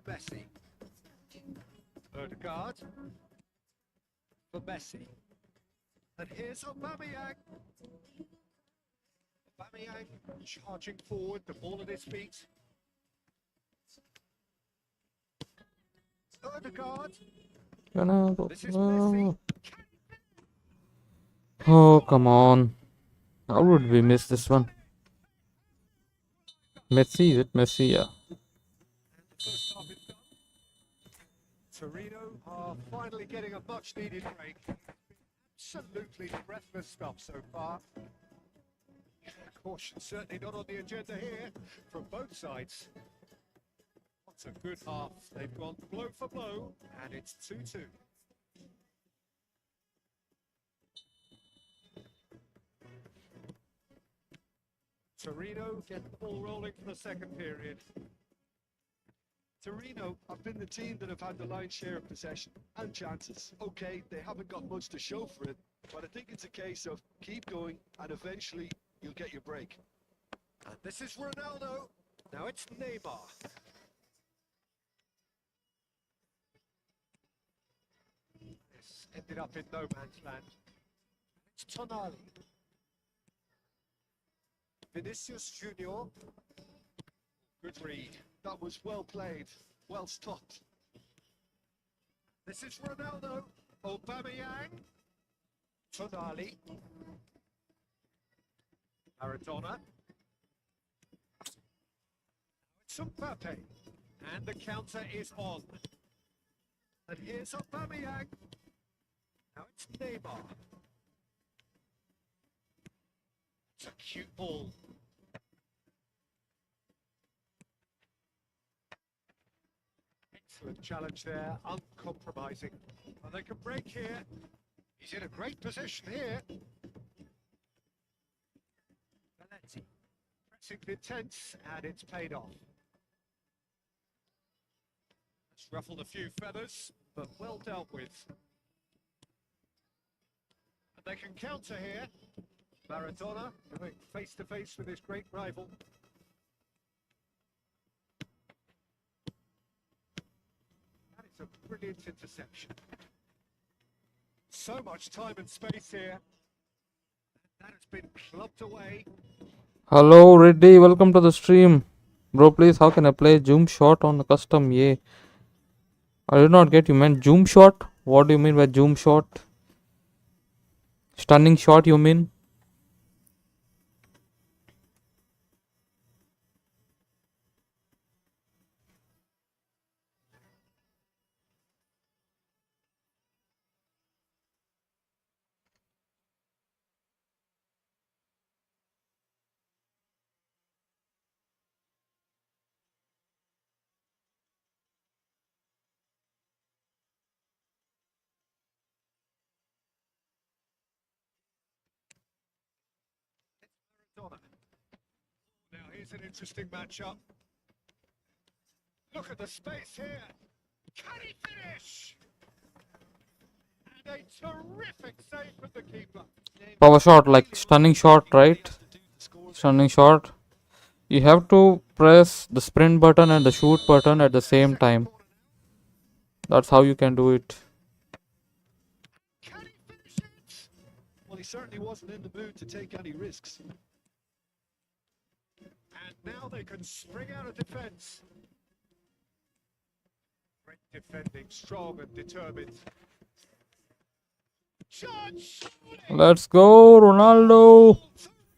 Messi. Odegaard. For Messi. And here's Aubameyang. Aubameyang charging forward, the ball at his feet. Odegaard. This is Messi. Oh, come on. How would we miss this one? Messi, is it Messi? Yeah. First half is done. Torino are finally getting a much needed break. Absolutely breathless stuff so far. Caution certainly not on the agenda here from both sides. What a good half. They've gone blow for blow and it's 2-2. Torino get the ball rolling for the second period. Torino have been the team that have had the lion's share of possession and chances. Okay, they haven't got much to show for it, but I think it's a case of keep going and eventually you'll get your break. And this is Ronaldo. Now it's Neymar. This ended up in no man's land. It's Tonali. Vinicius Junior. Good read. That was well played, well stopped. This is Ronaldo. Aubameyang. Tonali. Maradona. It's Mbappe. And the counter is on. And here's Aubameyang. Now it's Neymar. It's a cute ball. Excellent challenge there, uncompromising. And they can break here. He's in a great position here. Valenzi. Pressing intense, and it's paid off. It's ruffled a few feathers, but well dealt with. And they can counter here. Maradona going face to face with his great rival. That is a brilliant interception. So much time and space here. That has been clubbed away. Hello, Reddy. Welcome to the stream. Bro, please, how can I play zoom shot on the custom? Yeah. I did not get you meant zoom shot. What do you mean by zoom shot? Stunning shot, you mean? Maradona. Now here's an interesting matchup. Look at the space here. Can he finish? And a terrific save from the keeper. Power shot, like stunning shot, right? Stunning shot. You have to press the sprint button and the shoot button at the same time. That's how you can do it. Can he finish it? Well, he certainly wasn't in the mood to take any risks. And now they can spring out of defence. Great defending, strong and determined. Judge! Let's go, Ronaldo.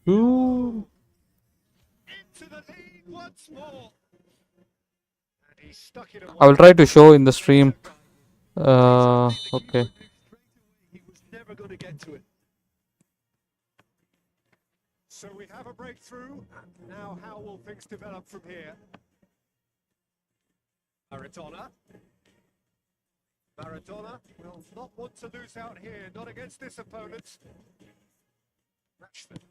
Ooh. Into the lead once more. And he stuck it away. I will try to show in the stream. Okay. He was never going to get to it. So we have a breakthrough. Now how will things develop from here? Maradona. Maradona will not want to lose out here, not against this opponent. Rashford.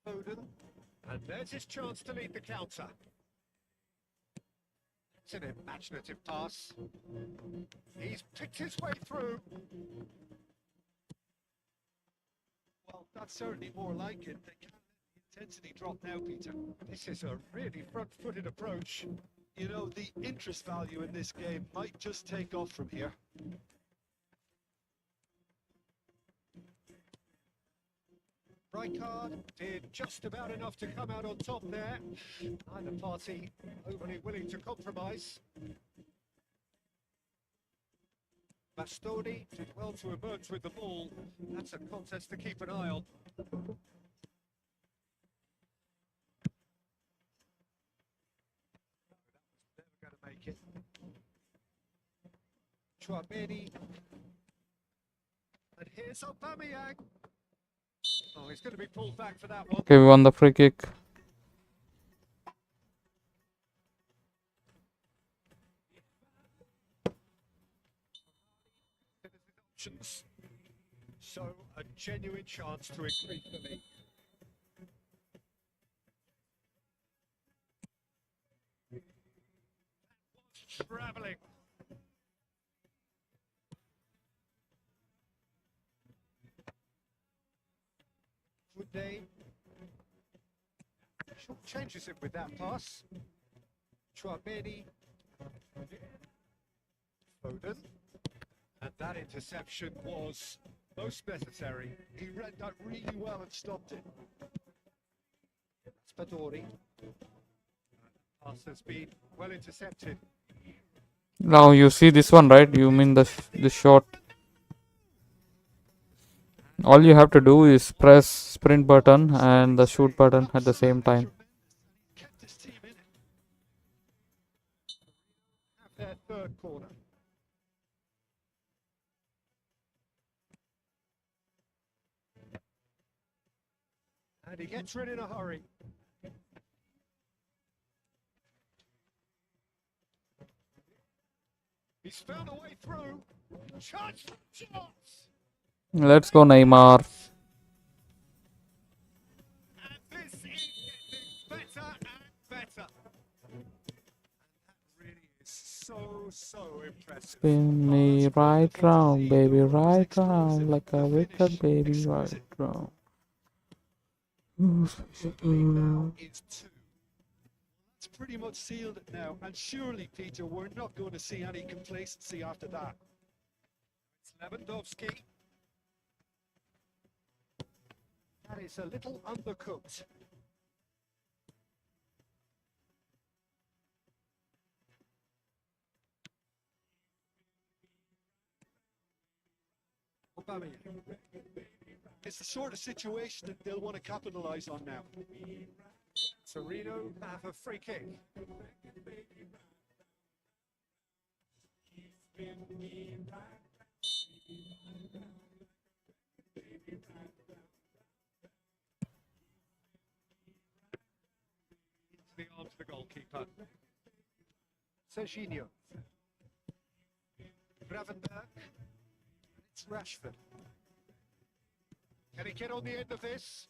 Foden. And there's his chance to lead the counter. It's an imaginative pass. He's picked his way through. Well, that's certainly more like it. They can't let the intensity drop now, Peter. This is a really front-footed approach. You know, the interest value in this game might just take off from here. Rijkaard did just about enough to come out on top there. Neither party overly willing to compromise. Bastoni did well to emerge with the ball. That's a contest to keep an eye on. Never going to make it. Chouameni. And here's Aubameyang. Oh, he's going to be pulled back for that one. Okay, we won the free kick. Options. So a genuine chance to increase the lead. Travelling. Today, short changes it with that pass. Chouameni, Foden, and that interception was most necessary. He read that really well and stopped it. Raspadori. Pass has been well intercepted. Now you see this one, right? You mean the shot. All you have to do is press sprint button and the shoot button at the same time. Kept his team in it. Have their third corner. And he gets rid in a hurry. He's found a way through. Chance for shots. Let's go, Neymar. And this is getting better and better. And that really is so impressive. Spin me right round, baby, right round, like a wicked baby, right round. Now it's 2. That's pretty much sealed it now. And surely, Peter, we're not going to see any complacency after that. It's Lewandowski. That is a little undercooked. Aubameyang. It's the sort of situation that they'll want to capitalise on now. Torino have a free kick. The arm to the goalkeeper. Serginho. Gravenberg. It's Rashford. Can he get on the end of this?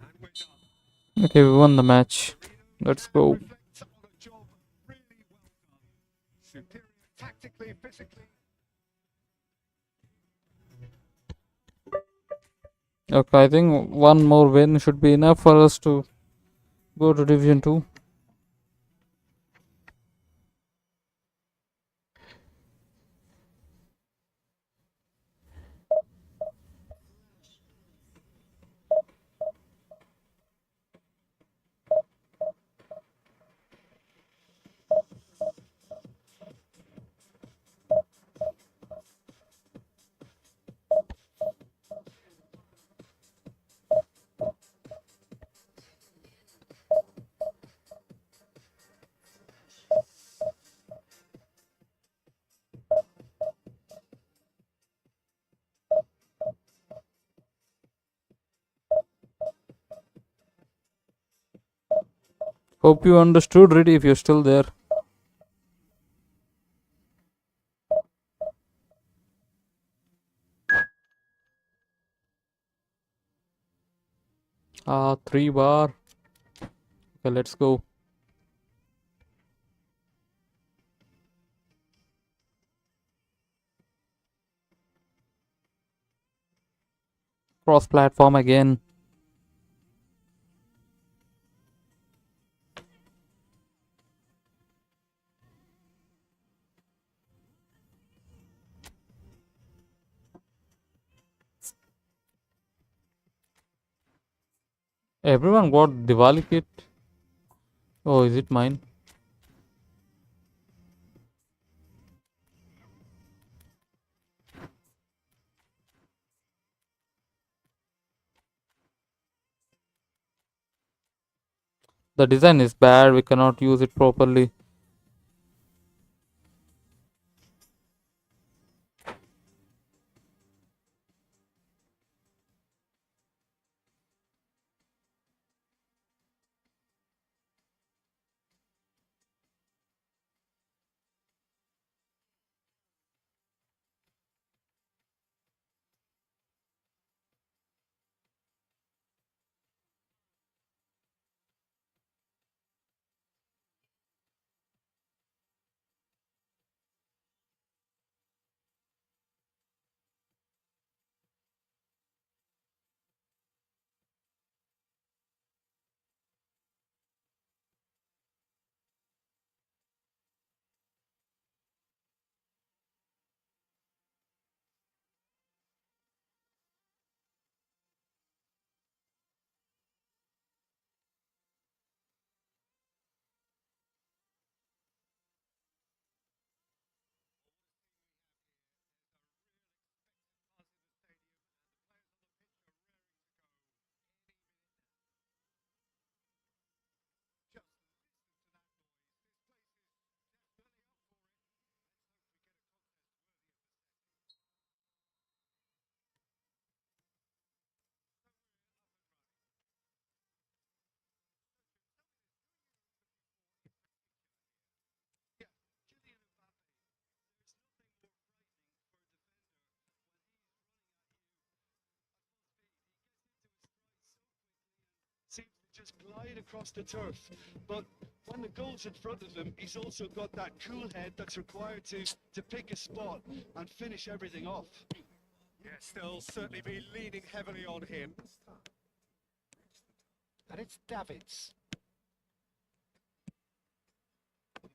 And we're done. Okay, we won the match. Let's go. Reflects on a job really well done. Superior tactically, physically. Okay, I think one more win should be enough for us to go to Division 2. Hope you understood, Reddy, if you're still there. Ah, 3 bar. Okay, let's go. Cross platform again. Everyone got Diwali kit. Oh, is it mine? The design is bad. We cannot use it properly. just glide across the turf. But when the goal's in front of him, he's also got that cool head that's required to pick a spot and finish everything off. Yes, they'll certainly be leaning heavily on him. And it's Davids.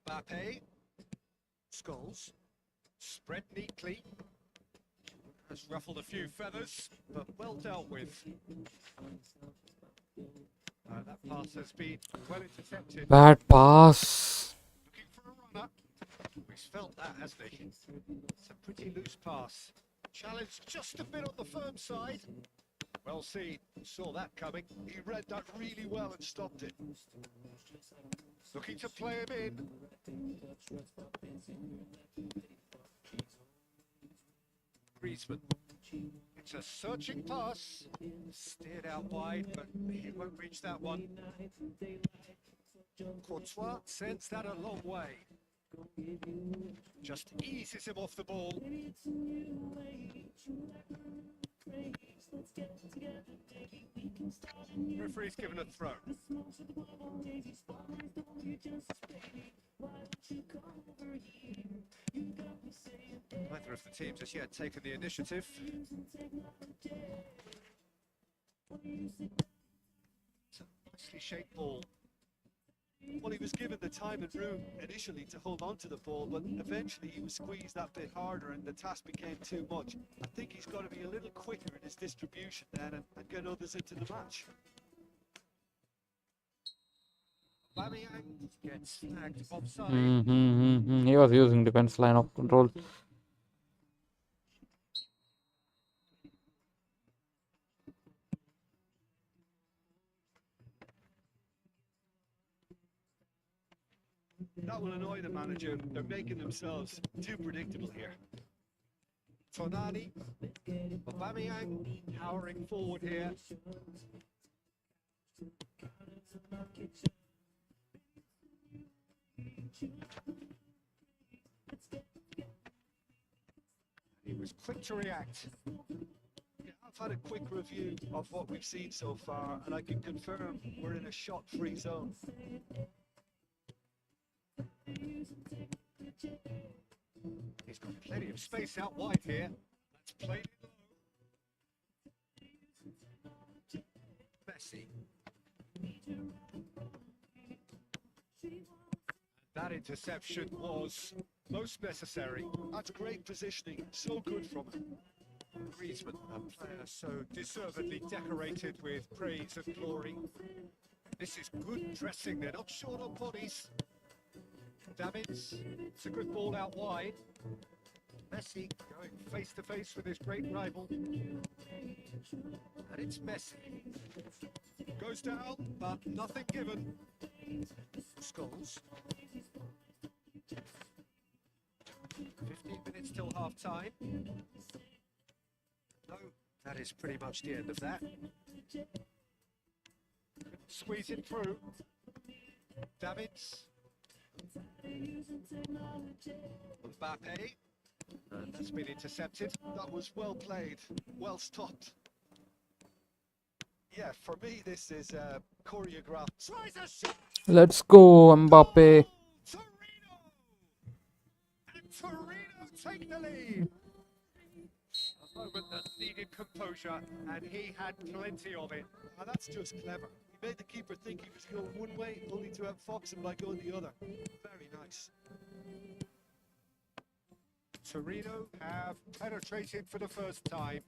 Mbappe. Scholes. Spread neatly. Has ruffled a few feathers, but well dealt with. That pass has been well intercepted. Bad pass. Looking for a runner. He's felt that, hasn't he? It's a pretty loose pass. Challenge just a bit on the firm side. Well seen. Saw that coming. He read that really well and stopped it. Looking to play him in. Griezmann. It's a searching pass. Steered out wide, but he won't reach that one. Courtois sends that a long way. Just eases him off the ball. Referee's given a throw. Neither of the teams has yet taken the initiative. It's a nicely shaped ball. Well, he was given the time and room initially to hold on to the ball, but eventually he was squeezed that bit harder and the task became too much. I think he's got to be a little quicker in his distribution then and get others into the match. Aubameyang gets snagged offside. He was using defense line of control. That will annoy the manager. They're making themselves too predictable here. Tonali, Aubameyang powering forward here. He was quick to react. Yeah, I've had a quick review of what we've seen so far, and I can confirm we're in a shot-free zone. He's got plenty of space out wide here. Let's play it low. Messi. That interception was most necessary. That's great positioning, so good from him. Griezmann, a player so deservedly decorated with praise and glory. This is good dressing, they're not short on bodies. Davids, it's a good ball out wide. Messi going face to face with his great rival. And it's Messi. Goes down, but nothing given. Scholes. 15 minutes till half time. No, that is pretty much the end of that. Squeeze it through. Davids. Mbappe. And that's been intercepted. That was well played, well stopped. Yeah, for me this is choreographed. Tries a shot. Let's go, Mbappe. Torino! And Torino take the lead. A moment that needed composure, and he had plenty of it. Now that's just clever. He made the keeper think he was going one way, only to outfox him by going the other. Very nice. Torino have penetrated for the first time.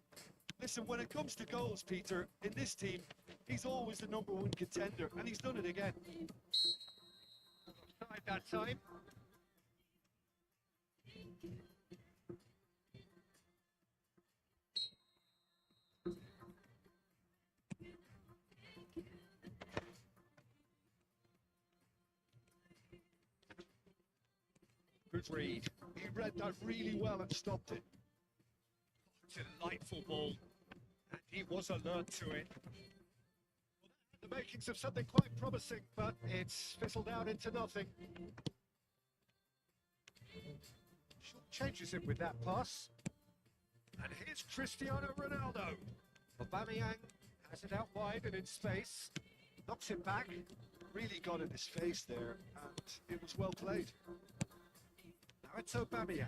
Listen, when it comes to goals, Peter, in this team, he's always the #1 contender, and he's done it again. Tried that time. Good read. He read that really well and stopped it. Delightful ball. And he was alert to it. The makings of something quite promising, but it's fizzled out into nothing. Short changes him with that pass. And here's Cristiano Ronaldo. Aubameyang has it out wide and in space. Knocks it back. Really got in his face there, and it was well played. Now it's Aubameyang.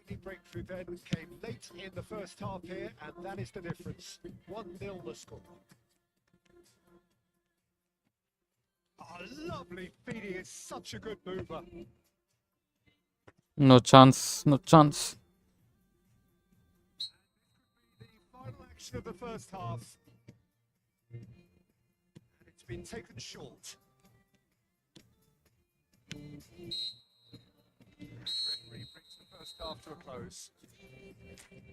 The breakthrough then came late in the first half here, and that is the difference. 1-0 the score. Oh, lovely feeding. It's such a good mover. No chance. No chance. The final action of the first half. And it's been taken short. Referee brings the first half to a close.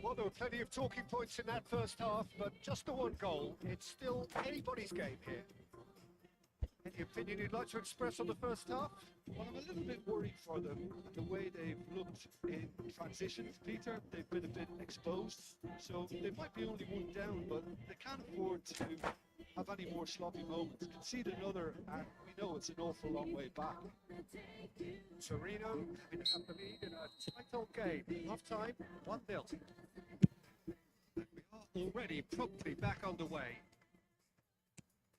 Well, there were plenty of talking points in that first half, but just the one goal. It's still anybody's game here. Any opinion you'd like to express on the first half? Well, I'm a little bit worried for them, the way they've looked in transitions, Peter. They've been a bit exposed, so they might be only one down, but they can't afford to have any more sloppy moments. Concede another, and we know it's an awful long way back. Torino having had the lead in a tight old game. Half time, 1-0. And we are already promptly back underway.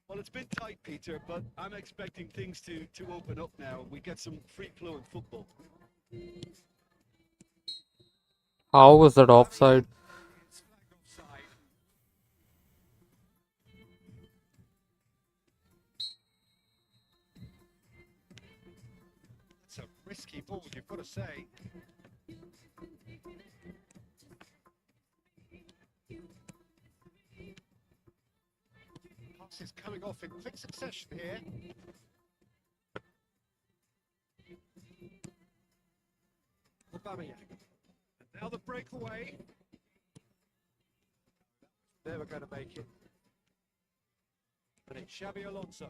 Well, it's been tight, Peter, but I'm expecting things to open up now. We get some free-flowing football. How was that offside? It's flag offside. It's a risky ball, you've got to say. Pass is coming off in quick succession here. Aubameyang. And now the breakaway. Never going to make it. And it's Xabi Alonso.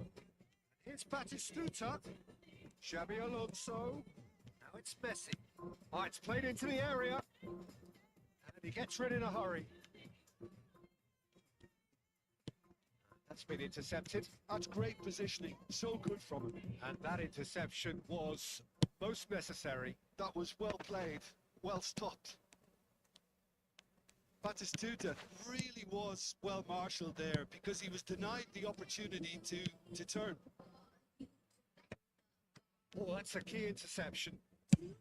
Here's Batistuta. Xabi Alonso. Now it's Messi. Oh, it's played into the area. And he gets rid in a hurry. That's been intercepted. That's great positioning. So good from him. And that interception was most necessary. That was well played, well stopped. Batistuta really was well marshalled there because he was denied the opportunity to turn. Oh, that's a key interception. It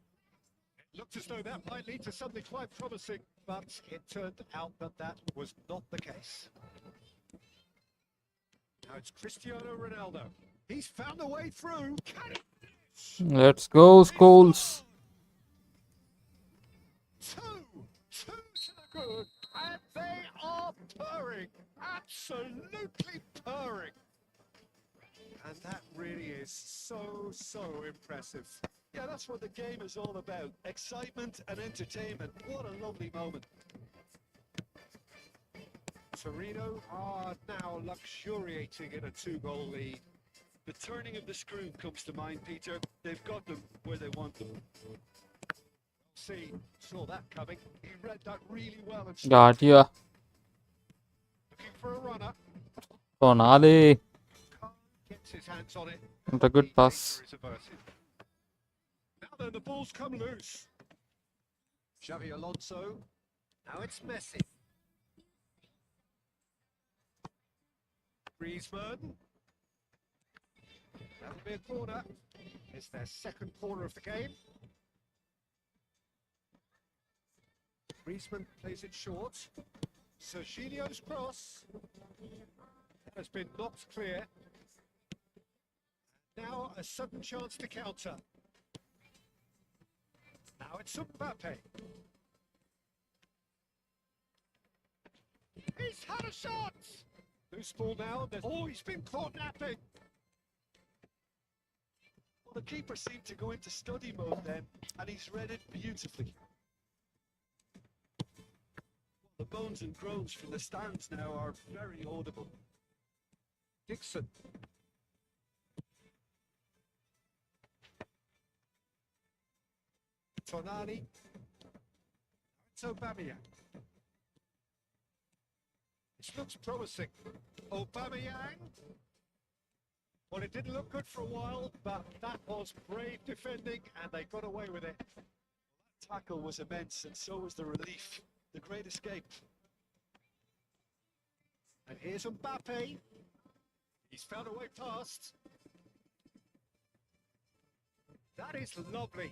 looked as though that might lead to something quite promising, but it turned out that that was not the case. Now it's Cristiano Ronaldo. He's found a way through. Can he finish? Let's go, Scholes. Two to the good, and they are purring, absolutely purring. And that really is so impressive. Yeah, that's what the game is all about. Excitement and entertainment. What a lovely moment. Torino are now luxuriating in a 2-goal lead. The turning of the screw comes to mind, Peter. They've got them where they want them. Saw that coming. He read that really well and Guardia. looking for a runner. Tonali. Gets his hands on it. What a good pass. Danger is averted. Now then, the ball's come loose. Xabi Alonso. Now it's Messi. Griezmann. That'll be a corner. It's their second corner of the game. Griezmann plays it short. Serginho's cross has been knocked clear. Now a sudden chance to counter. Now it's Mbappe. He's had a shot! Loose ball now. Oh, he's been caught napping. Well, the keeper seemed to go into study mode then, and he's read it beautifully. The moans and groans from the stands now are very audible. Dixon. Tonali. It's Aubameyang. This looks promising. Aubameyang. Well, it didn't look good for a while, but that was brave defending, and they got away with it. Tackle was immense, and so was the relief. The great escape. And here's Mbappe. He's found a way past. That is lovely.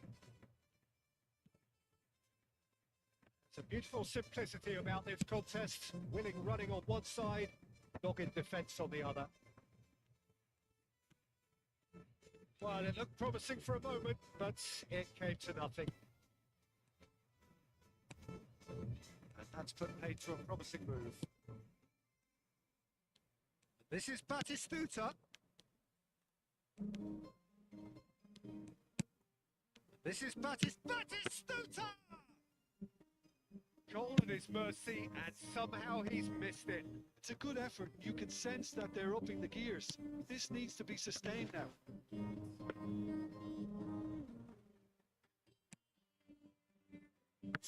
It's a beautiful simplicity about this contest. Willing running on one side, dogged defence on the other. Well, it looked promising for a moment, but it came to nothing. And that's put paid to a promising move. This is Batistuta. This is Batistuta! Goal at his mercy, and somehow he's missed it. It's a good effort. You can sense that they're upping the gears. This needs to be sustained now.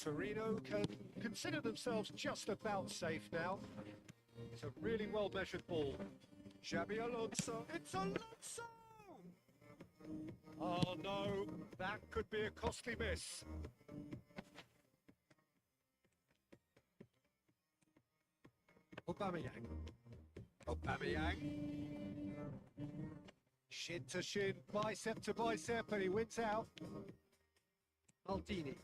Torino can consider themselves just about safe now. It's a really well-measured ball. Xabi Alonso. It's Alonso! Oh no, that could be a costly miss. Aubameyang. Shin to shin, bicep to bicep, and he wins out. Maldini.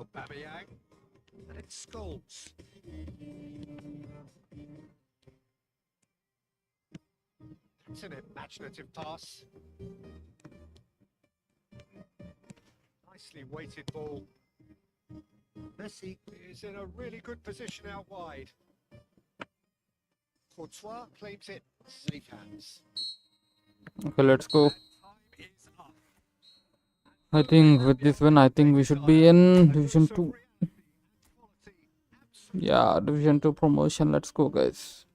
Aubameyang. And it's Scholes. It's an imaginative pass. Nicely weighted ball. Messi is in a really good position out wide. Courtois claims it. Safe hands. Okay, let's go. Time is up. I think with this win, I think we should be in Division 2. Yeah, Division 2 promotion. Let's go, guys.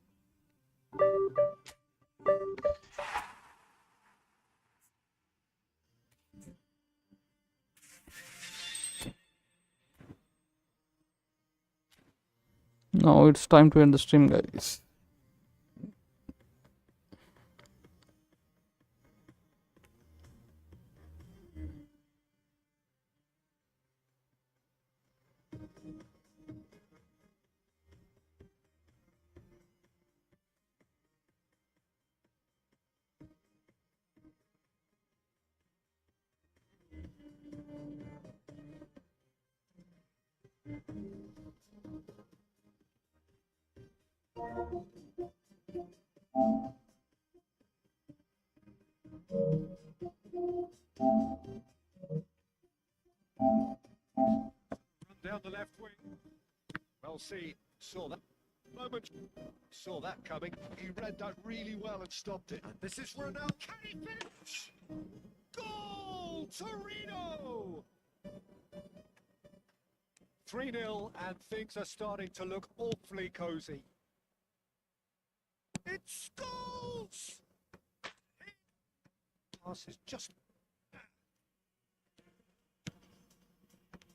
Now it's time to end the stream, guys. Run down the left wing. Well seen. Saw that moment. Saw that coming. He read that really well and stopped it. And this is Ronaldo. Can he finish? Goal! Torino! 3-0, and things are starting to look awfully cosy. It's Scholes! Pass is just...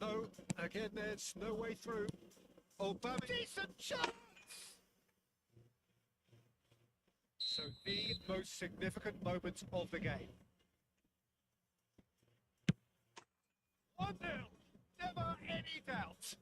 No, again, there's no way through. Obama, decent chance! So the most significant moment of the game. 1-0, never any doubt.